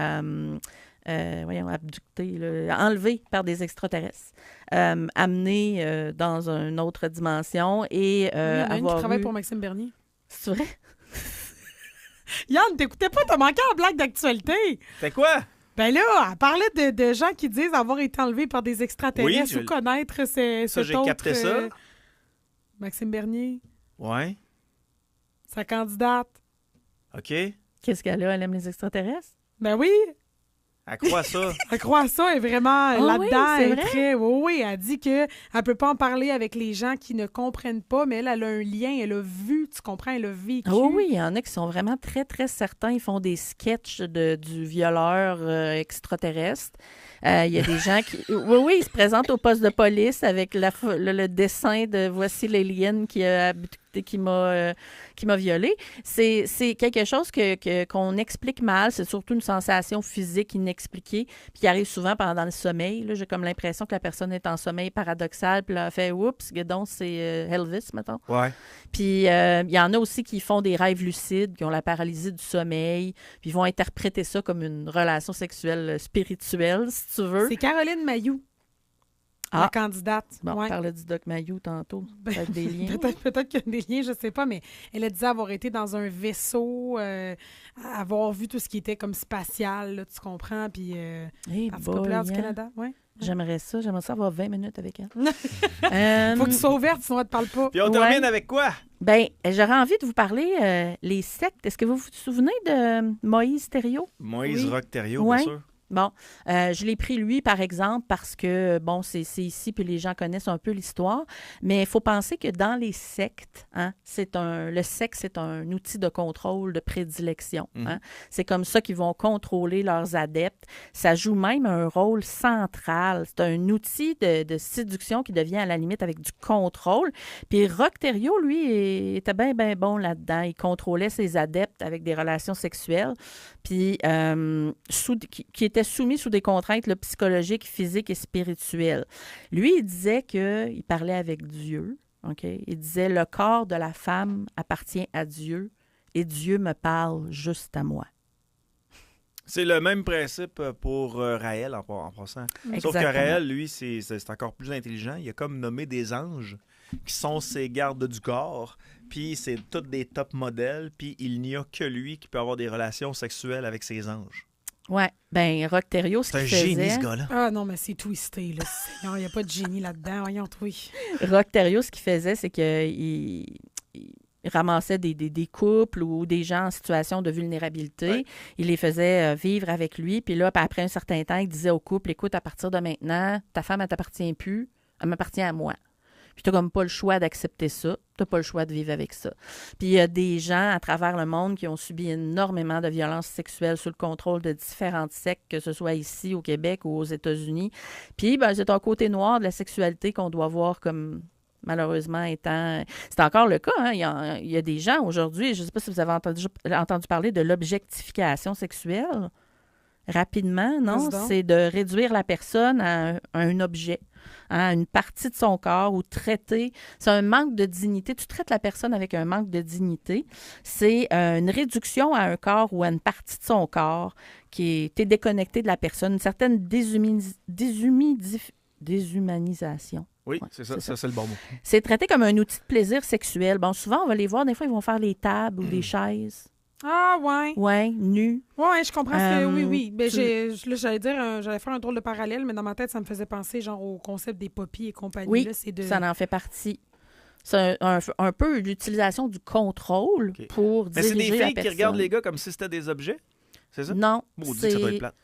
[SPEAKER 2] abductés, là, enlevés par des extraterrestres, amenés dans une autre dimension. Et,
[SPEAKER 3] il y en a une qui travaille pour Maxime Bernier.
[SPEAKER 2] C'est vrai?
[SPEAKER 3] Yann, t'écoutais pas, t'as manqué en blague d'actualité.
[SPEAKER 1] C'est quoi?
[SPEAKER 3] Ben là, elle parlait de gens qui disent avoir été enlevés par des extraterrestres ou connaître cet
[SPEAKER 1] j'ai
[SPEAKER 3] autre...
[SPEAKER 1] capté ça.
[SPEAKER 3] Maxime Bernier,
[SPEAKER 1] Ouais.
[SPEAKER 3] sa candidate.
[SPEAKER 1] OK.
[SPEAKER 2] Qu'est-ce qu'elle a? Elle aime les extraterrestres?
[SPEAKER 3] Ben oui,
[SPEAKER 1] Elle croit ça.
[SPEAKER 3] elle croit ça, elle est vraiment là-dedans.
[SPEAKER 2] oui, c'est
[SPEAKER 3] Elle est
[SPEAKER 2] vrai?
[SPEAKER 3] très... Oui, elle dit qu'elle ne peut pas en parler avec les gens qui ne comprennent pas, mais elle a un lien, elle a vu, tu comprends, elle a vécu.
[SPEAKER 2] Oui, il y en a qui sont vraiment très, très certains. Ils font des sketchs du violeur extraterrestre. Il y a des gens qui... Oui, ils se présentent au poste de police avec le dessin de « Voici l'alien qui m'a violée ». C'est quelque chose qu'on explique mal. C'est surtout une sensation physique inexpliquée, puis qui arrive souvent pendant le sommeil. Là, j'ai comme l'impression que la personne est en sommeil paradoxal, puis là, elle fait « Oups, donc c'est Elvis, mettons ».
[SPEAKER 1] Ouais.
[SPEAKER 2] Puis il y en a aussi qui font des rêves lucides, qui ont la paralysie du sommeil, puis ils vont interpréter ça comme une relation sexuelle spirituelle, si tu veux.
[SPEAKER 3] C'est Caroline Mayou, la candidate.
[SPEAKER 2] Bon,
[SPEAKER 3] Ouais.
[SPEAKER 2] on parlait du Doc Mayou tantôt, peut-être des liens.
[SPEAKER 3] Peut-être qu'il y a des liens, je ne sais pas, mais elle a dit avoir été dans un vaisseau, avoir vu tout ce qui était comme spatial, là, tu comprends, puis Parti populaire du Canada. Ouais.
[SPEAKER 2] J'aimerais ça avoir 20 minutes avec elle.
[SPEAKER 3] Faut que tu sois ouverte, sinon elle ne te parle pas.
[SPEAKER 1] Puis on termine avec quoi?
[SPEAKER 2] Ben, j'aurais envie de vous parler les sectes. Est-ce que vous vous souvenez de Moïse Thériault?
[SPEAKER 1] Moïse Roch Thériault,
[SPEAKER 2] Ouais.
[SPEAKER 1] bien sûr.
[SPEAKER 2] Bon, je l'ai pris lui, par exemple, parce que, bon, c'est ici, puis les gens connaissent un peu l'histoire, mais il faut penser que dans les sectes, hein, le secte, c'est un outil de contrôle, de prédilection. Hein. C'est comme ça qu'ils vont contrôler leurs adeptes. Ça joue même un rôle central. C'est un outil de séduction qui devient à la limite avec du contrôle. Puis Roch Thériault, lui, était bien, bien bon là-dedans. Il contrôlait ses adeptes avec des relations sexuelles, puis qui étaient soumis sous des contraintes là, psychologiques, physiques et spirituelles. Lui, il disait qu'il parlait avec Dieu. Okay? Il disait « Le corps de la femme appartient à Dieu et Dieu me parle juste à moi. »
[SPEAKER 1] C'est le même principe pour Raël en passant. Sauf que Raël, lui, c'est encore plus intelligent. Il a comme nommé des anges qui sont ses gardes du corps. Puis c'est tous des top modèles. Puis il n'y a que lui qui peut avoir des relations sexuelles avec ses anges.
[SPEAKER 2] Oui. Bien, Roch Thériault, ce qu'il faisait...
[SPEAKER 1] C'est un génie, ce gars-là.
[SPEAKER 3] Ah non, mais c'est twisté, là. Il n'y a pas de génie là-dedans. Voyons, oui.
[SPEAKER 2] Roch Thériault, ce qu'il faisait, c'est qu'il ramassait des couples ou des gens en situation de vulnérabilité. Ouais. Il les faisait vivre avec lui. Puis là, après un certain temps, il disait au couple, écoute, à partir de maintenant, ta femme, elle t'appartient plus, elle m'appartient à moi. Puis t'as comme pas le choix d'accepter ça. T'as pas le choix de vivre avec ça. Puis il y a des gens à travers le monde qui ont subi énormément de violences sexuelles sous le contrôle de différentes sectes, que ce soit ici, au Québec ou aux États-Unis. Puis c'est un côté noir de la sexualité qu'on doit voir comme... malheureusement étant... C'est encore le cas. Hein? Il y a des gens aujourd'hui, je ne sais pas si vous avez entendu parler de l'objectification sexuelle. Rapidement, non? C'est de réduire la personne à un objet, à une partie de son corps ou traiter... C'est un manque de dignité. Tu traites la personne avec un manque de dignité. C'est une réduction à un corps ou à une partie de son corps qui est déconnectée de la personne, une certaine déshumanisation.
[SPEAKER 1] Oui, ouais, c'est ça, c'est le bon mot.
[SPEAKER 2] C'est traité comme un outil de plaisir sexuel. Bon, souvent, on va les voir, des fois, ils vont faire les tables ou des chaises.
[SPEAKER 3] Ah, ouais.
[SPEAKER 2] Ouais, nus.
[SPEAKER 3] Ouais, je comprends. Oui. Ben, j'allais faire un drôle de parallèle, mais dans ma tête, ça me faisait penser genre au concept des poppies et compagnie.
[SPEAKER 2] Oui,
[SPEAKER 3] là,
[SPEAKER 2] ça en fait partie. C'est un peu l'utilisation du contrôle pour diriger la personne.
[SPEAKER 1] Mais c'est des filles qui regardent les gars comme si c'était des objets? C'est ça?
[SPEAKER 2] Non.
[SPEAKER 1] Maudit, ça doit être plate.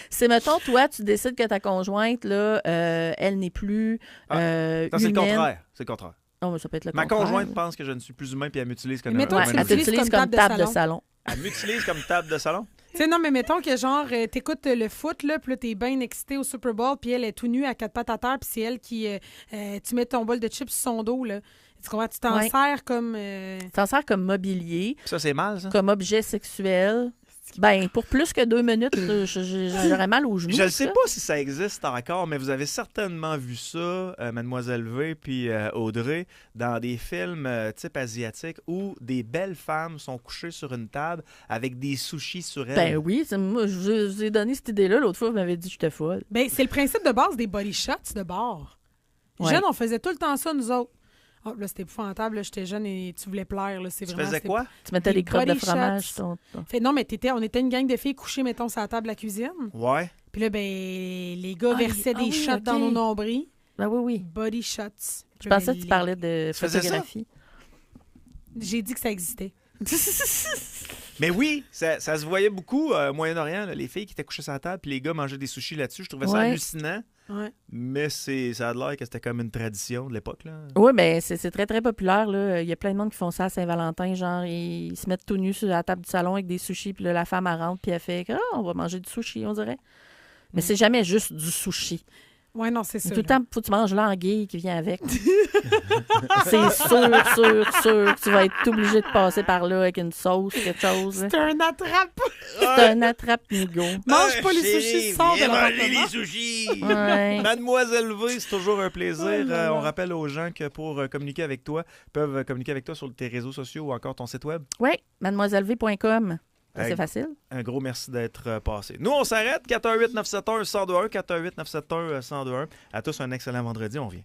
[SPEAKER 2] C'est, mettons, toi, tu décides que ta conjointe, là, elle n'est plus humaine.
[SPEAKER 1] C'est le contraire. C'est le contraire.
[SPEAKER 2] Oh, mais ça peut être le
[SPEAKER 1] Ma
[SPEAKER 2] contraire.
[SPEAKER 1] conjointe pense que je ne suis plus humain puis elle m'utilise comme
[SPEAKER 2] elle t'utilise comme table de salon.
[SPEAKER 1] Elle m'utilise comme table de salon?
[SPEAKER 3] Tu sais, non, mais mettons que genre, t'écoutes le foot, là, puis là, t'es bien excité au Super Bowl, puis elle est tout nue à quatre pattes à terre, puis c'est elle qui... tu mets ton bol de chips sur son dos, là. Tu comprends? Tu t'en sers comme... Tu
[SPEAKER 2] t'en sers comme mobilier.
[SPEAKER 1] Ça, c'est mal, ça?
[SPEAKER 2] Comme objet sexuel. Ben, pour plus que 2 minutes, j'aurais mal aux genoux.
[SPEAKER 1] Je ne sais pas si ça existe encore, mais vous avez certainement vu ça, Mademoiselle V puis Audrey, dans des films type asiatique où des belles femmes sont couchées sur une table avec des sushis sur elles.
[SPEAKER 2] Ben oui, moi, je vous ai donné cette idée-là l'autre fois, vous m'avez dit que j'étais folle.
[SPEAKER 3] Ben, c'est le principe de base des body shots de bar. Ouais. Jeune, on faisait tout le temps ça, nous autres. Oh, là, c'était épouvantable. J'étais jeune et tu voulais plaire. Là,
[SPEAKER 1] tu faisais quoi?
[SPEAKER 2] Tu mettais des crottes de fromage.
[SPEAKER 3] Non, mais on était une gang de filles couchées, mettons, sur la table de la cuisine.
[SPEAKER 1] Ouais.
[SPEAKER 3] Puis là, ben, les gars versaient des shots dans nos nombrils.
[SPEAKER 2] Ben oui.
[SPEAKER 3] Body shots.
[SPEAKER 2] Je pensais que tu parlais de photographie.
[SPEAKER 3] J'ai dit que ça existait.
[SPEAKER 1] Mais oui, ça se voyait beaucoup au Moyen-Orient, les filles qui étaient couchées sur la table puis les gars mangeaient des sushis là-dessus. Je trouvais ça hallucinant.
[SPEAKER 3] Ouais.
[SPEAKER 1] Mais ça a l'air que c'était comme une tradition de l'époque.
[SPEAKER 2] Oui, bien, c'est très, très populaire. Là. Il y a plein de monde qui font ça à Saint-Valentin. Genre, ils se mettent tout nus sur la table du salon avec des sushis. Puis là, la femme, elle rentre puis elle fait « on va manger du sushi, on dirait. » Mais c'est jamais juste du sushi.
[SPEAKER 3] Oui, non, c'est ça.
[SPEAKER 2] Tout le temps, il faut que tu manges l'anguille qui vient avec. C'est sûr que tu vas être obligé de passer par là avec une sauce, quelque chose.
[SPEAKER 3] C'est un attrape.
[SPEAKER 2] C'est un attrape-nigo.
[SPEAKER 3] Mange pas les sushis, sors de l'appartement.
[SPEAKER 1] Les sushis!
[SPEAKER 2] Ouais.
[SPEAKER 1] Mademoiselle V, c'est toujours un plaisir. On rappelle aux gens que pour communiquer avec toi, peuvent communiquer avec toi sur tes réseaux sociaux ou encore ton site web.
[SPEAKER 2] Oui, mademoisellv.com. C'est facile.
[SPEAKER 1] Un gros merci d'être passé. Nous, on s'arrête. 418-971-1021. 418-971-1021. À tous, un excellent vendredi. On revient.